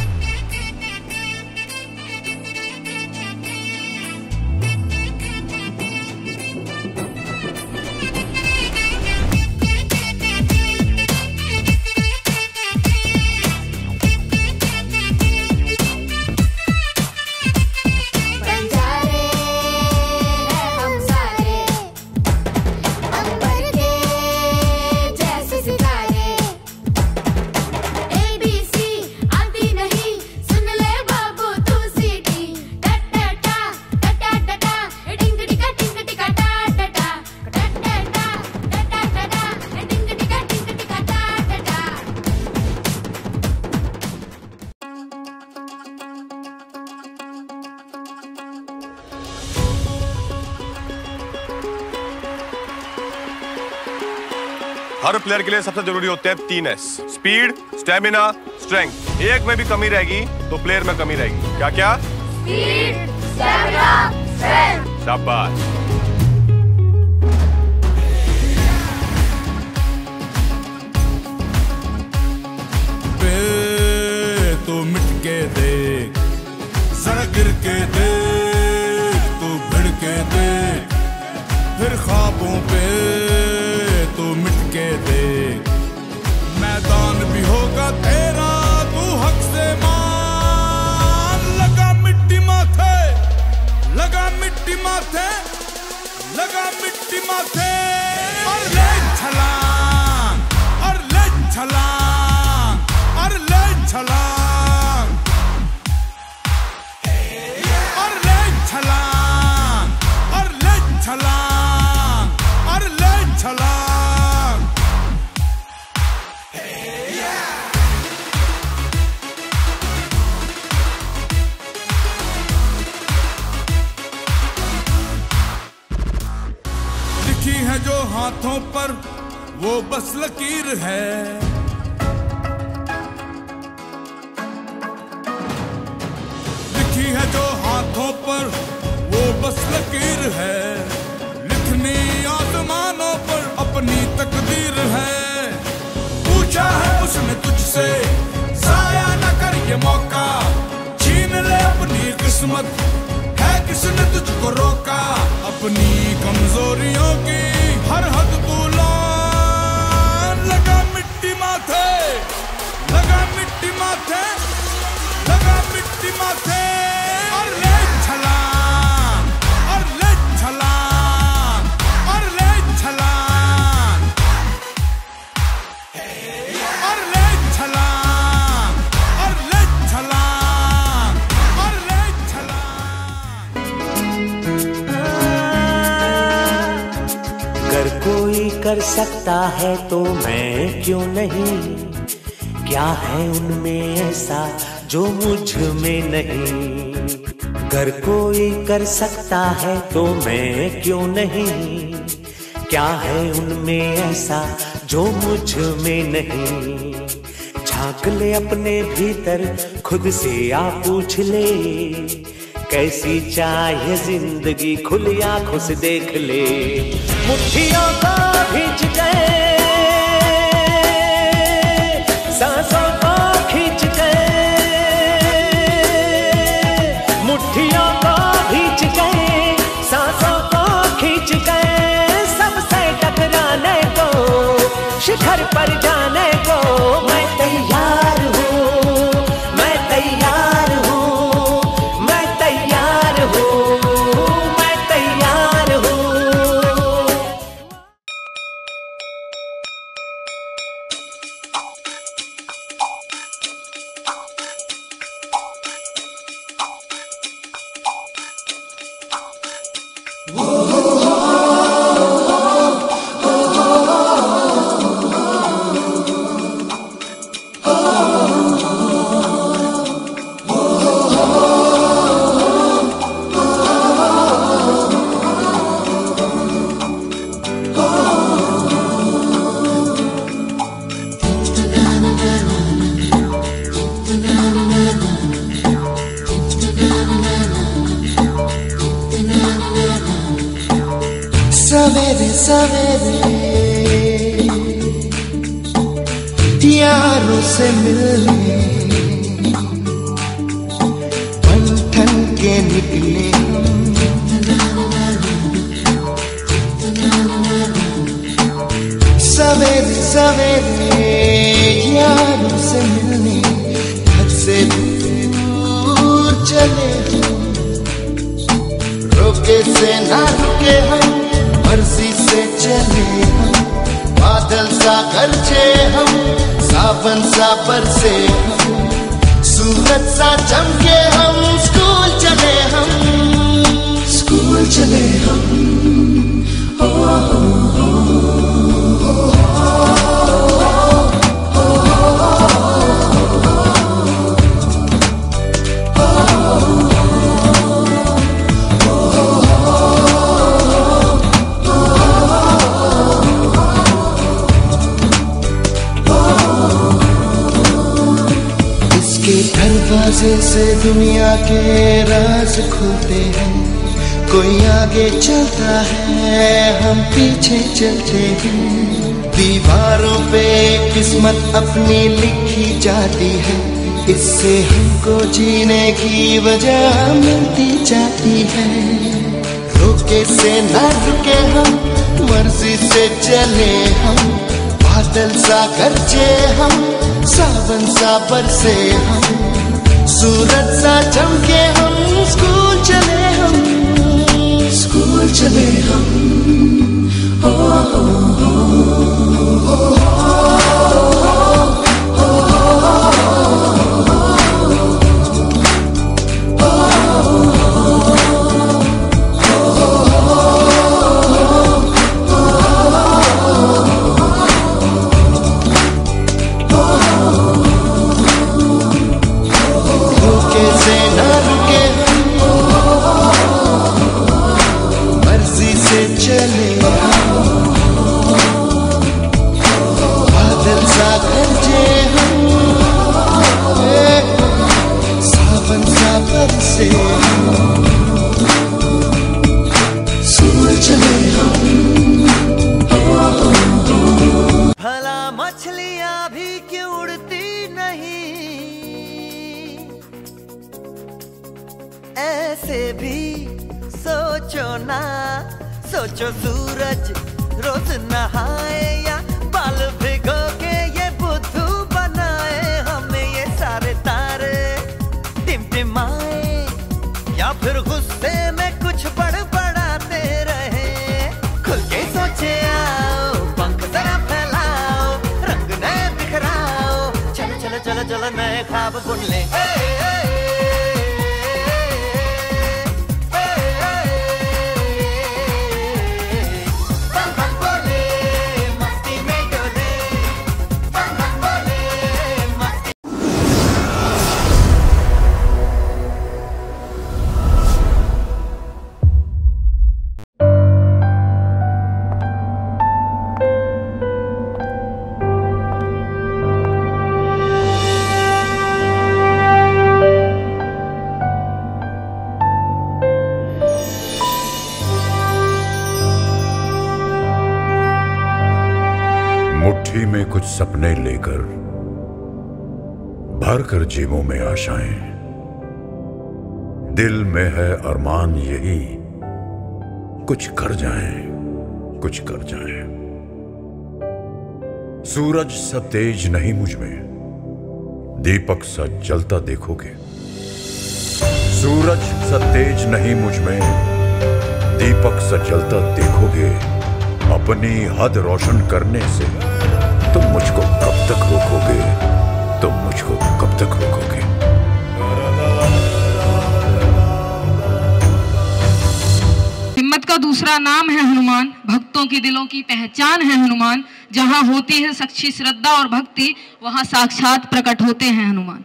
हर प्लेयर के लिए सबसे जरूरी होते हैं 3 S: स्पीड, स्टेमिना, स्ट्रेंथ। एक में भी कमी रहेगी तो प्लेयर में कमी रहेगी। क्या क्या? Speed, stamina, strength. शाबाश। के देख, जरा गिर के देख, तू भिड़ के देख, फिर ख्वाबों पे तू मिट के देख। मैदान भी होगा तेरा, तू हक से मान। लगा मिट्टी माथे, लगा मिट्टी माथे, लगा मिट्टी माथे, और ले छलांग, और ले छलांग, और ले छलांग, और ले छलांग, और ले छलांग, और ले छलांग। लिखी है जो हाथों पर वो बस लकीर है, लिखी है जो हाथों पर वो बस लकीर है। लिखनी आसमानों पर अपनी तकदीर है। पूछा है उसने तुझसे जाया न कर ये मौका, छीन ले अपनी किस्मत, है किसने तुझको रोका। अपनी कमजोरियों की हर हद तू लान। लगा मिट्टी माथे, लगा मिट्टी माथे, लगा मिट्टी माथे, और ले छलांग, और ले छलांग, और ले छलांग, और ले छलांग, और ले छलांग, और ले अगर कोई कर सकता है तो मैं क्यों नहीं, क्या है उनमें ऐसा जो मुझ में नहीं। अगर कोई कर सकता है तो मैं क्यों नहीं, क्या है उनमें ऐसा जो मुझ में नहीं। झांक ले अपने भीतर, खुद से आ पूछ ले, कैसी चाहे जिंदगी, खुली आंखों से देख ले। मुट्ठियों को भींच गए, सांसों को खींच गए, मुट्ठियों को भींच गए, सांसों को खींच गए। सबसे टकराने को, शिखर पर जाने को मैं तैयार हूँ, मैं तैयार हूँ, मैं तैयार हूँ, मैं तैयार हूँ। सवेरे सवेरे यारों से मिलने बन ठन के निकले सवेरे सवेरे यारों से मिलने हद से दूर चले रोके से ना रुके हम मर्जी से चले हम बादल सा गरजे हम सावन सा बरसे हम सूरज सा चमके हम स्कूल चले हम स्कूल चले हम दरवाजे से दुनिया के राज खुलते हैं कोई आगे चलता है हम पीछे चलते हैं दीवारों पे किस्मत अपनी लिखी जाती है इससे हमको जीने की वजह मिलती जाती है। रोके से न रुके हम, मर्जी से चले हम, बादल सा गरजे हम, सावन सा बरसे हम, सूरज सा चमके हम, स्कूल चले हम, स्कूल चले हम। भला मछलियां भी क्यों उड़ती नहीं, ऐसे भी सोचो ना। सोचो सूरज रोज नहाए या बाल भिगो के ये बुद्धू बनाए, हमें ये सारे तारे टिमटिमाए या फिर गुस्से में कुछ बड़बड़ाते रहे। खुल के सोचे आओ, पंख जरा फैलाओ, रंग नए बिखराओ, चलो चलो चलो चलो नए ख्वाब बुन ले। मुट्ठी में कुछ सपने लेकर भर कर जेबों में आशाएं, दिल में है अरमान यही कुछ कर जाएं, कुछ कर जाएं। सूरज सा तेज नहीं मुझ में, दीपक सा जलता देखोगे। सूरज सा तेज नहीं मुझ में, दीपक सा जलता देखोगे। अपनी हद रोशन करने से तुम मुझको कब तक रोकोगे, तुम मुझको कब तक रोकोगे। हिम्मत का दूसरा नाम है हनुमान, भक्तों की दिलों की पहचान है हनुमान। जहां होती है सच्ची श्रद्धा और भक्ति, वहां साक्षात प्रकट होते हैं हनुमान।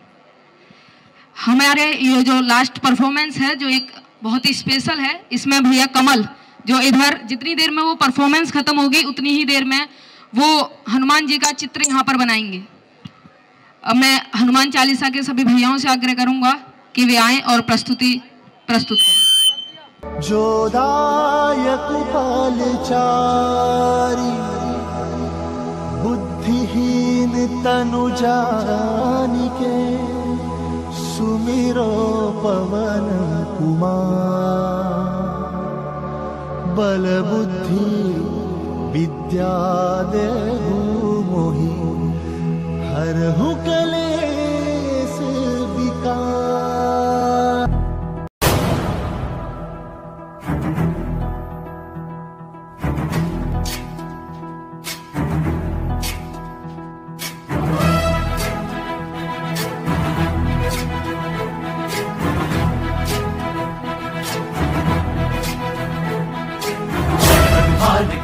हमारे ये जो लास्ट परफॉर्मेंस है जो एक बहुत ही स्पेशल है, इसमें भैया कमल जो इधर जितनी देर में वो परफॉर्मेंस खत्म होगी उतनी ही देर में वो हनुमान जी का चित्र यहाँ पर बनाएंगे। अब मैं हनुमान चालीसा के सभी भैयाओं से आग्रह करूंगा कि वे आएं और प्रस्तुत करें। जोदायक फलचारी बुद्धिहीन तनु जानिके, सुमिरो पवन कुमार। बल बुद्धि विद्या देहु मोहि, हरहु कलेश विकार।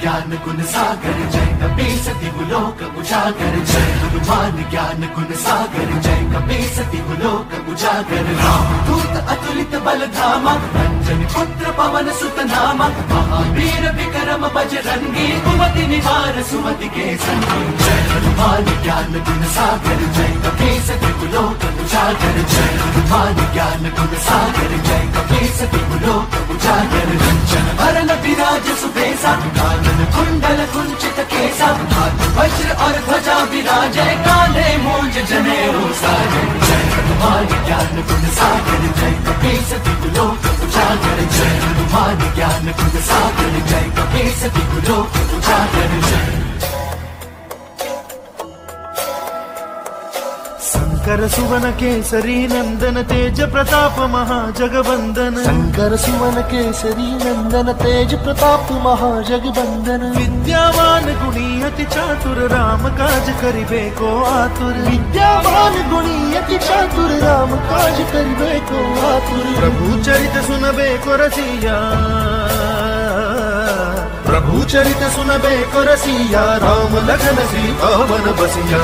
ज्ञान गुण सागर जय कपीस तिहुलोक उजागर। जय हनुमान ज्ञान गुण सागर जय कपीस तिहुलोक उजागर। राम दूत अतुलित बल धामा, अंजनी पुत्र पवन सुत नामा। महावीर विक्रम बजरंगी, कुमति निवार सुमति के संगी। जय हनुमान ज्ञान गुण सागर जय कपीस तिहुलोक उजागर। जय हनुमान ज्ञान गुण सागर जय कपीस तिहुलोक उजागर। रंजन भरन विराज सुबेसा, कानन कुंडल कुंचित केसा। हाथ वज्र और ध्वजा विराजय, कांधे मूंज जनेऊ साजय। जय हनुमान ज्ञान गुण सागर जय कपीस तिहु लोक उजागर जय हनुमान ज्ञान गुण सागर जय कपीस तिहु लोक उजागर जय। शंकर सुवन केसरी नंदन तेज प्रताप महाजगवंदन शंकर सुवन केसरी नंदन तेज प्रताप महाजगवंदन विद्यावान गुणी अति चातुर राम काज करिबे को आतुर विद्यावान गुणी अति चातुर राम काज करिबे को आतुर प्रभु चरित सुनबे को रसिया प्रभु चरित सुनबे को रसिया राम लखन सीता वन बसिया।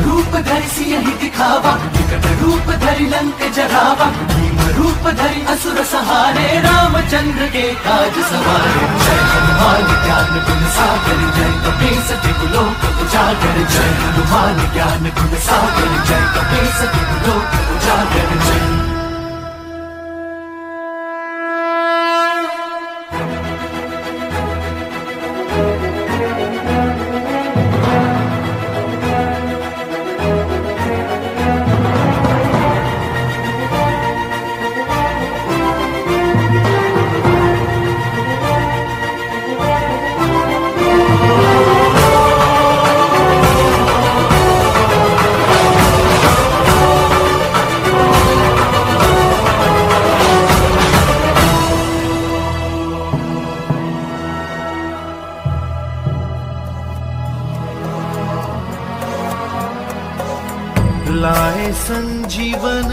रूप धरि सियहि दिखावा विकट रूप धरि लंक जरावा भीम रूप धरि असुर सहारे रामचंद्र के काज सवारे जय हनुमान ज्ञान गुण सागर जय कपीस तिहु लोक उजागर जय हनुमान ज्ञान गुण सागर जय कपीस तिहु लोक उजागर जय। लाए संजीवन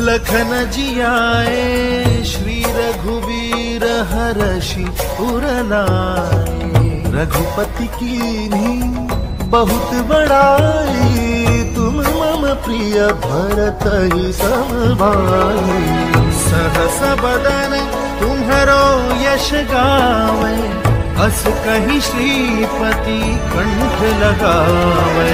लखन जियाए श्री रघुवीर हरषि उर लाए रघुपति कीन्ही बहुत बड़ाई तुम मम प्रिय भरत ही सम भाई सहस बदन तुम्हरो यश गावे अस कहीं श्रीपति कंठ लगावे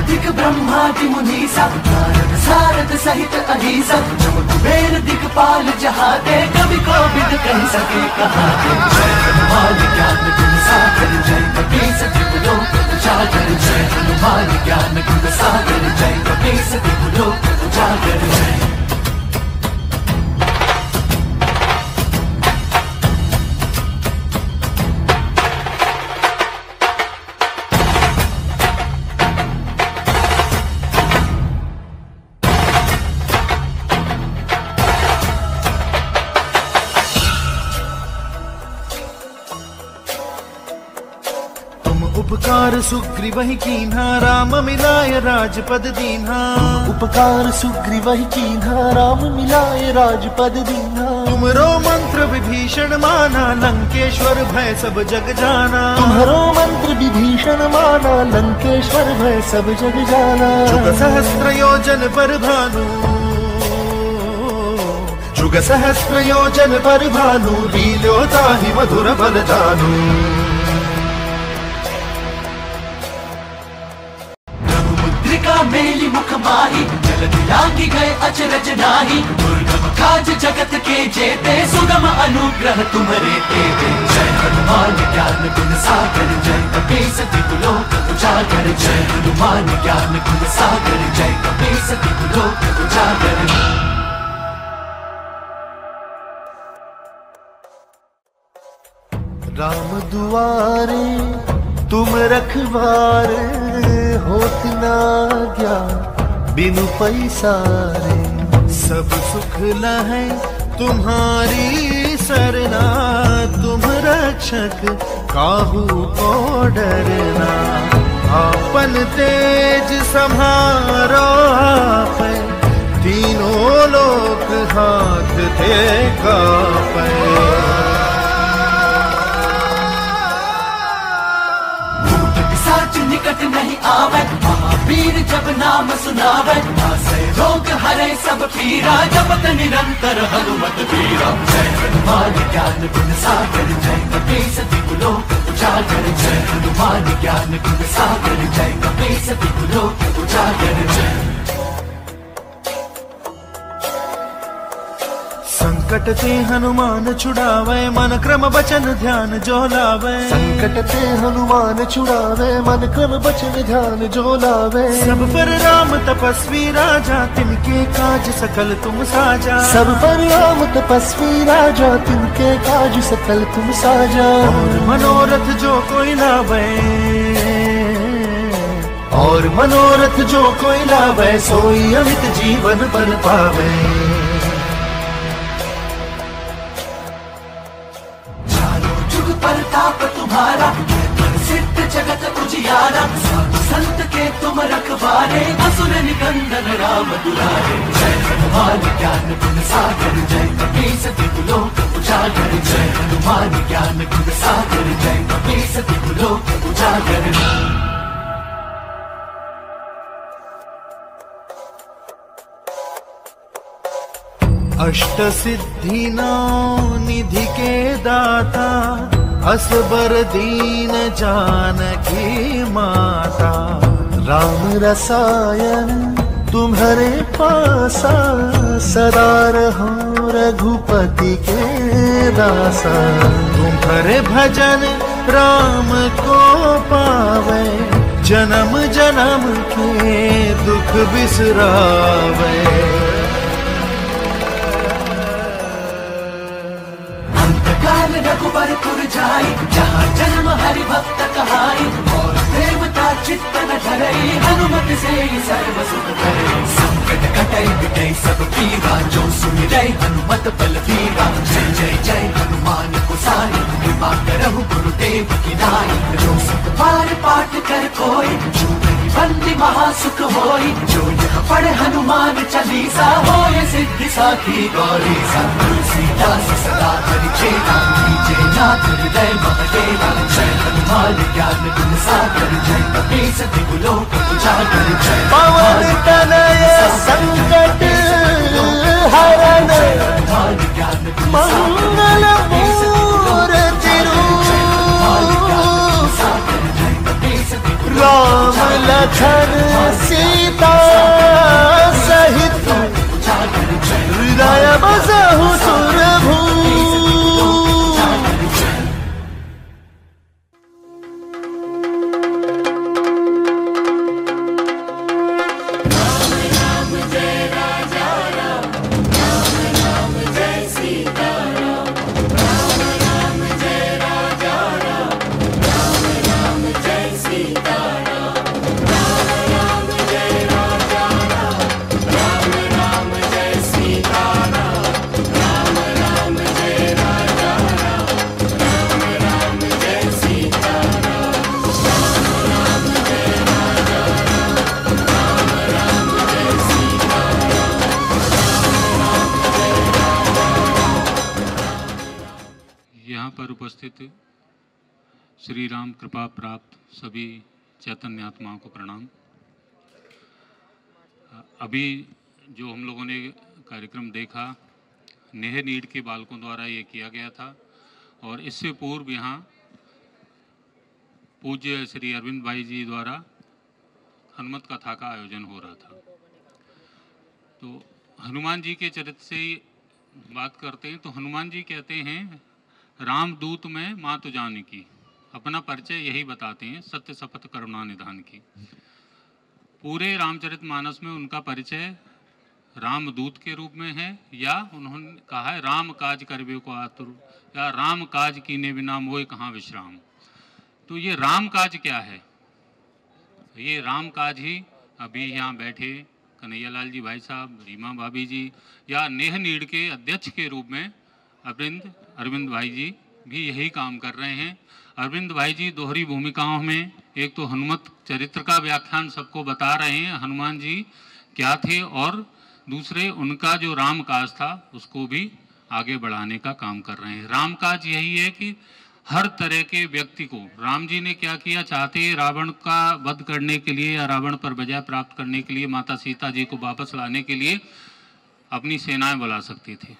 दिक ब्रह्मादि मुनीसा नारद सारद सहित अहिसा जम कुबेर दिक्पाल जहाते कवि कोविद कह सके कहाते जय हनुमान ज्ञान गुण सागर जय कपीस तिहु लोक उजागर जय हनुमान ज्ञान गुण सागर जय कपीस तिहु लोक उजागर जय। उपकार सुग्रीव ही कीन्हा राम मिलाय राजपद दीन्हा उपकार सुग्रीव ही कीन्हा राम मिलाय राजपद दीन्हा तुमरो मंत्र विभीषण माना लंकेश्वर भय सब जग जाना तुम्हारो मंत्र विभीषण माना लंकेश्वर भय सब जग जाना जुग सहस्त्र योजन पर भानु जुग सहस्त्र योजन पर भानु लील्यो ताहि मधुर बल जानू मेली मुख माही जलधि लांघि गए अचरज नाही दुर्गम काज जगत के जेते सुगम अनुग्रह तुम्हारे तेते जय हनुमान ज्ञान गुण सागर जय कपीस तिहु लोक उजागर जय हनुमान ज्ञान गुण सागर जय कपीस तिहु लोक उजागर। राम दुआरे तुम रखवारे होत ना गया बिनु पैसारे सब सुख लहै तुम्हारी सरना तुम रक्षक काहू को डरना आपन तेज सम्हारो आप तीनों लोक हाथ थे कापै निकट नहीं आवे महावीर जब नाम सुनावे नासे रोग हरे सब पीरा जपत निरंतर हनुमत पीरा जय हनुमान ज्ञान गुण सागर जय कपीस तिहु लोक उजागर जय हनुमान ज्ञान गुण सागर जय कपीस तिहु लोक उजागर जय। संकट ते हनुमान छुड़ावे, मन क्रम बचन ध्यान जो लावे। संकट ते हनुमान छुड़ावे, मन क्रम बचन ध्यान जो लावे। सब पर राम तपस्वी राजा, तिनके काज सकल तुम साजा। सब पर राम तपस्वी राजा, तिनके काज सकल तुम साजा। और मनोरथ जो कोई लावे, और मनोरथ जो कोई लावे, सोई अमित जीवन बन पावे। चारों जुग परताप तुम्हारा, सिद्ध जगत उजियारा। साधु संत के तुम रखवारे, असुर निकंदन राम दुलारे। जय हनुमान ज्ञान गुण सागर, जय कपीस तिहु लोक उजागर। जय हनुमान ज्ञान गुण सागर, जय कपीस तिहु लोक उजागर। अष्ट सिद्धि नौ निधि के दाता, असबर दीन जानकी माता। राम रसायन तुम्हारे पासा, सदा रहो रघुपति के दासा। तुम्हारे भजन राम को पावे, जन्म जन्म के दुख बिसरावे। काल रघुबरपुर जाई, जहाँ जन्म हरि भक्त कहाई। और देवता चित्त न धरई, हनुमत से सर्व सुख करे। संकट कटई मिटई सब पीरा, जो सुमिरै हनुमत बलबीरा। जय जय जय हनुमान गोसाई, कृपा करहु गुरुदेव की नाई। जो सत बार पाठ कर कोई, जो नहीं बंदी महासुख होई। जो यह पढ़े हनुमान चालीसा, होय सिद्धि साखी गौरीसा। तुलसीदास सदा हरि चेला, कीजे नाथ हृदय महडेला। जय हनुमान ज्ञान गुण सागर, जय कपीस तिहु लोक उजागर। जय पवन तनय संकट हरण, मंगल मूर्ति रूप। राम लखन सीता सहित, हृदय बसहु सुरभूप। उपस्थित श्री राम कृपा प्राप्त सभी चैतन्य आत्माओं को प्रणाम। अभी जो हम लोगों ने कार्यक्रम देखा, नेह नीड के बालकों द्वारा ये किया गया था और इससे पूर्व यहाँ पूज्य श्री अरविंद भाई जी द्वारा हनुमत कथा का आयोजन हो रहा था। तो हनुमान जी के चरित्र से बात करते हैं तो हनुमान जी कहते हैं, रामदूत में मातु जानकी। अपना परिचय यही बताते हैं, सत्य शपथ करुणा निधान की। पूरे रामचरितमानस में उनका परिचय रामदूत के रूप में है, या उन्होंने कहा है राम काज करबे को आतुर, या राम काज कीने बिना मोय कहाँ विश्राम। तो ये राम काज क्या है? ये राम काज ही अभी यहाँ बैठे कन्हैयालाल जी भाई साहब, रीमा भाभी जी, या नेह नीड के अध्यक्ष के रूप में अरविंद भाई जी भी यही काम कर रहे हैं। अरविंद भाई जी दोहरी भूमिकाओं में, एक तो हनुमत चरित्र का व्याख्यान सबको बता रहे हैं, हनुमान जी क्या थे, और दूसरे उनका जो राम काज था उसको भी आगे बढ़ाने का काम कर रहे हैं। राम काज यही है कि हर तरह के व्यक्ति को, राम जी ने क्या किया, चाहते रावण का वध करने के लिए या रावण पर विजय प्राप्त करने के लिए, माता सीता जी को वापस लाने के लिए अपनी सेनाएं बुला सकते थे,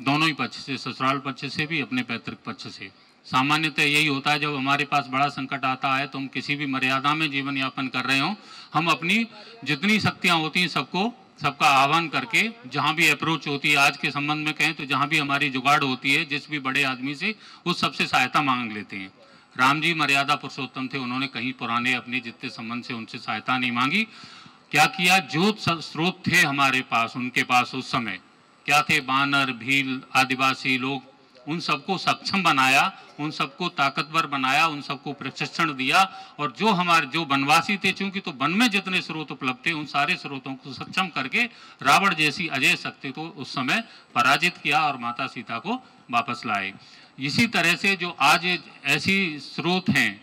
दोनों ही पक्ष से, ससुराल पक्ष से भी, अपने पैतृक पक्ष से। सामान्यतः यही होता है, जब हमारे पास बड़ा संकट आता है तो हम किसी भी मर्यादा में जीवन यापन कर रहे हो, हम अपनी जितनी शक्तियां होती हैं सबको सबका आह्वान करके जहाँ भी अप्रोच होती है, आज के संबंध में कहें तो जहाँ भी हमारी जुगाड़ होती है, जिस भी बड़े आदमी से उस सबसे सहायता मांग लेते हैं। राम जी मर्यादा पुरुषोत्तम थे, उन्होंने कहीं पुराने अपने जितने संबंध से उनसे सहायता नहीं मांगी। क्या किया, जो स्रोत थे हमारे पास, उनके पास उस समय क्या थे, बानर, भील, आदिवासी लोग, उन सबको सक्षम बनाया, उन सबको ताकतवर बनाया, उन सबको प्रशिक्षण दिया। और जो हमारे जो वनवासी थे, चूंकि तो वन में जितने स्रोत उपलब्ध थे, उन सारे स्रोतों को सक्षम करके रावण जैसी अजय शक्ति को उस समय पराजित किया और माता सीता को वापस लाए। इसी तरह से जो आज ऐसी स्रोत हैं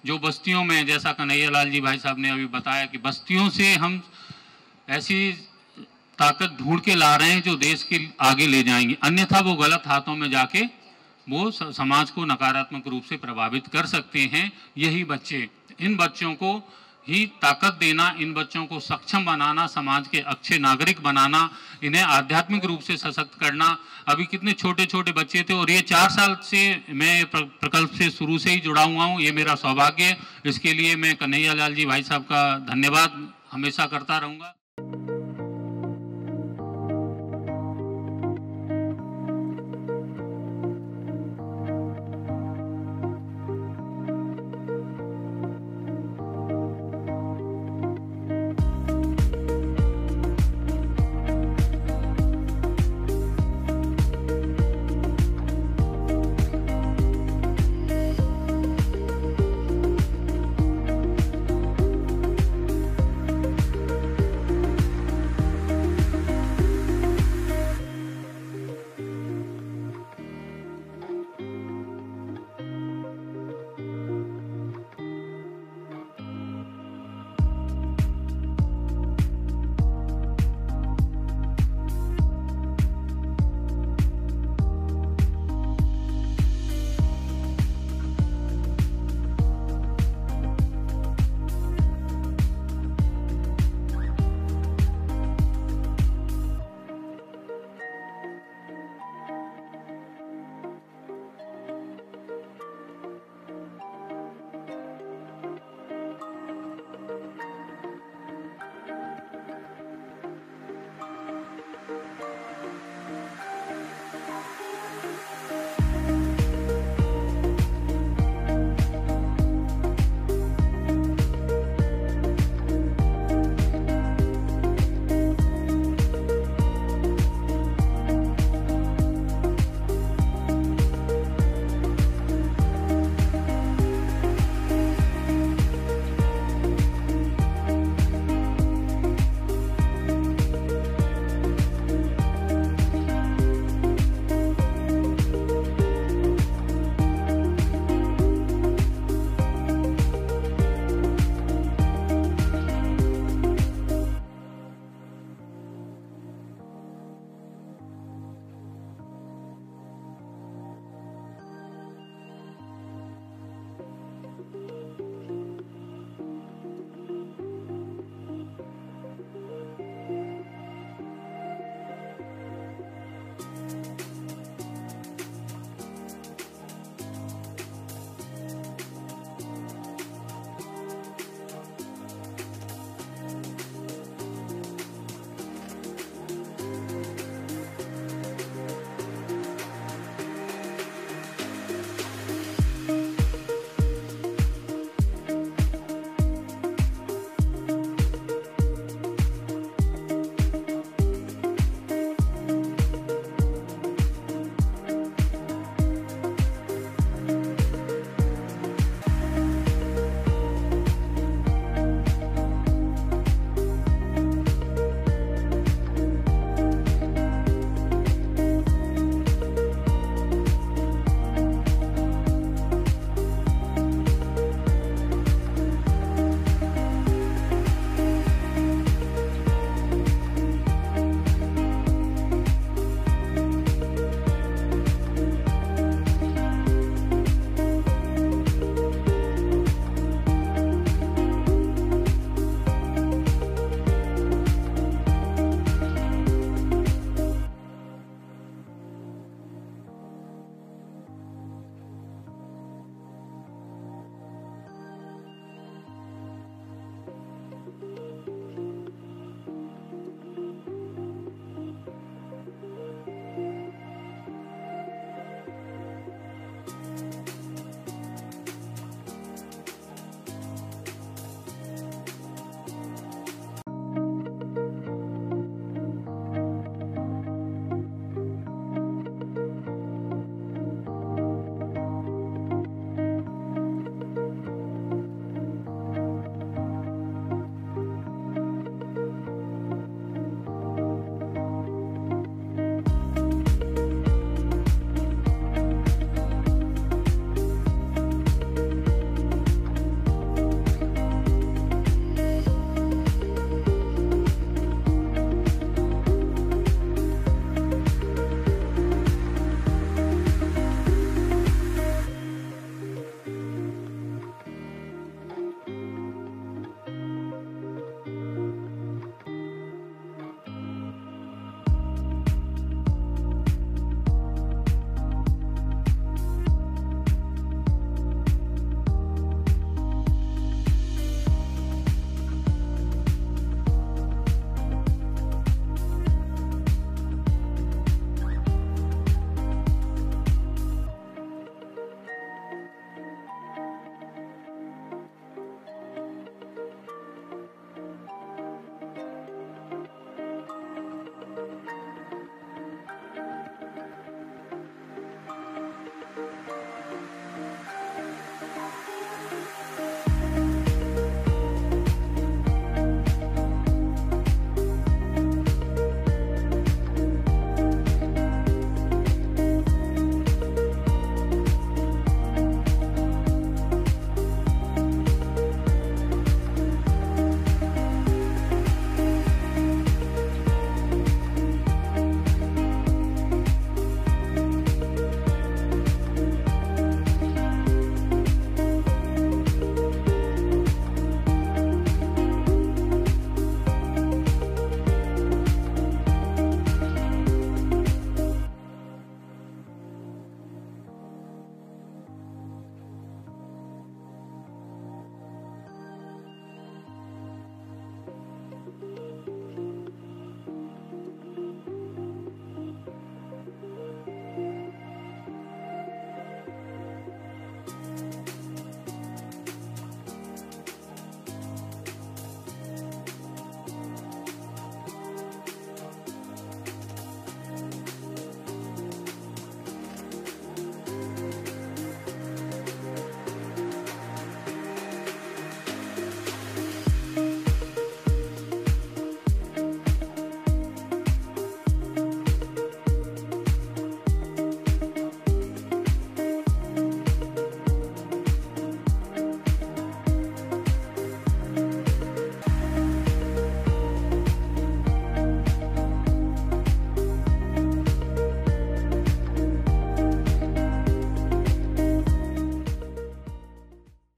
जो बस्तियों में, जैसा कन्हैयालाल जी भाई साहब ने अभी बताया कि बस्तियों से हम ऐसी ताकत ढूंढ के ला रहे हैं जो देश के आगे ले जाएंगे, अन्यथा वो गलत हाथों में जाके वो समाज को नकारात्मक रूप से प्रभावित कर सकते हैं। यही बच्चे, इन बच्चों को ही ताकत देना, इन बच्चों को सक्षम बनाना, समाज के अच्छे नागरिक बनाना, इन्हें आध्यात्मिक रूप से सशक्त करना। अभी कितने छोटे छोटे बच्चे थे, और ये 4 साल से मैं प्रकल्प से शुरू से ही जुड़ा हुआ हूँ, ये मेरा सौभाग्य है। इसके लिए मैं कन्हैयालाल जी भाई साहब का धन्यवाद हमेशा करता रहूँगा।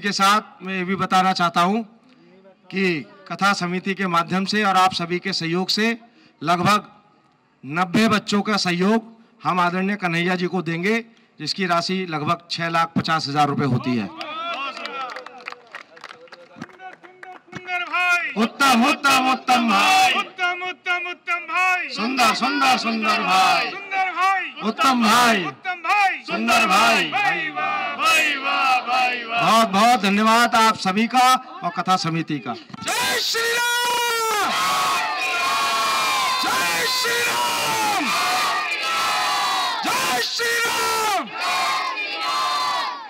इसके साथ मैं ये भी बताना चाहता हूँ कि कथा समिति के माध्यम से और आप सभी के सहयोग से लगभग 90 बच्चों का सहयोग हम आदरणीय कन्हैया जी को देंगे, जिसकी राशि लगभग 6,50,000 रुपए होती है। उत्तम उत्तम उत्तम भाई, उत्तम उत्तम उत्तम भाई, सुंदर सुंदर सुंदर भाई, सुंदर भाई, उत्तम भाई, उत्तम भाई, सुंदर भाई। भाई वाह, भाई वाह, भाई वाह। बहुत बहुत धन्यवाद आप सभी का और कथा समिति का। जय श्री राम, जय श्री राम, जय श्री राम।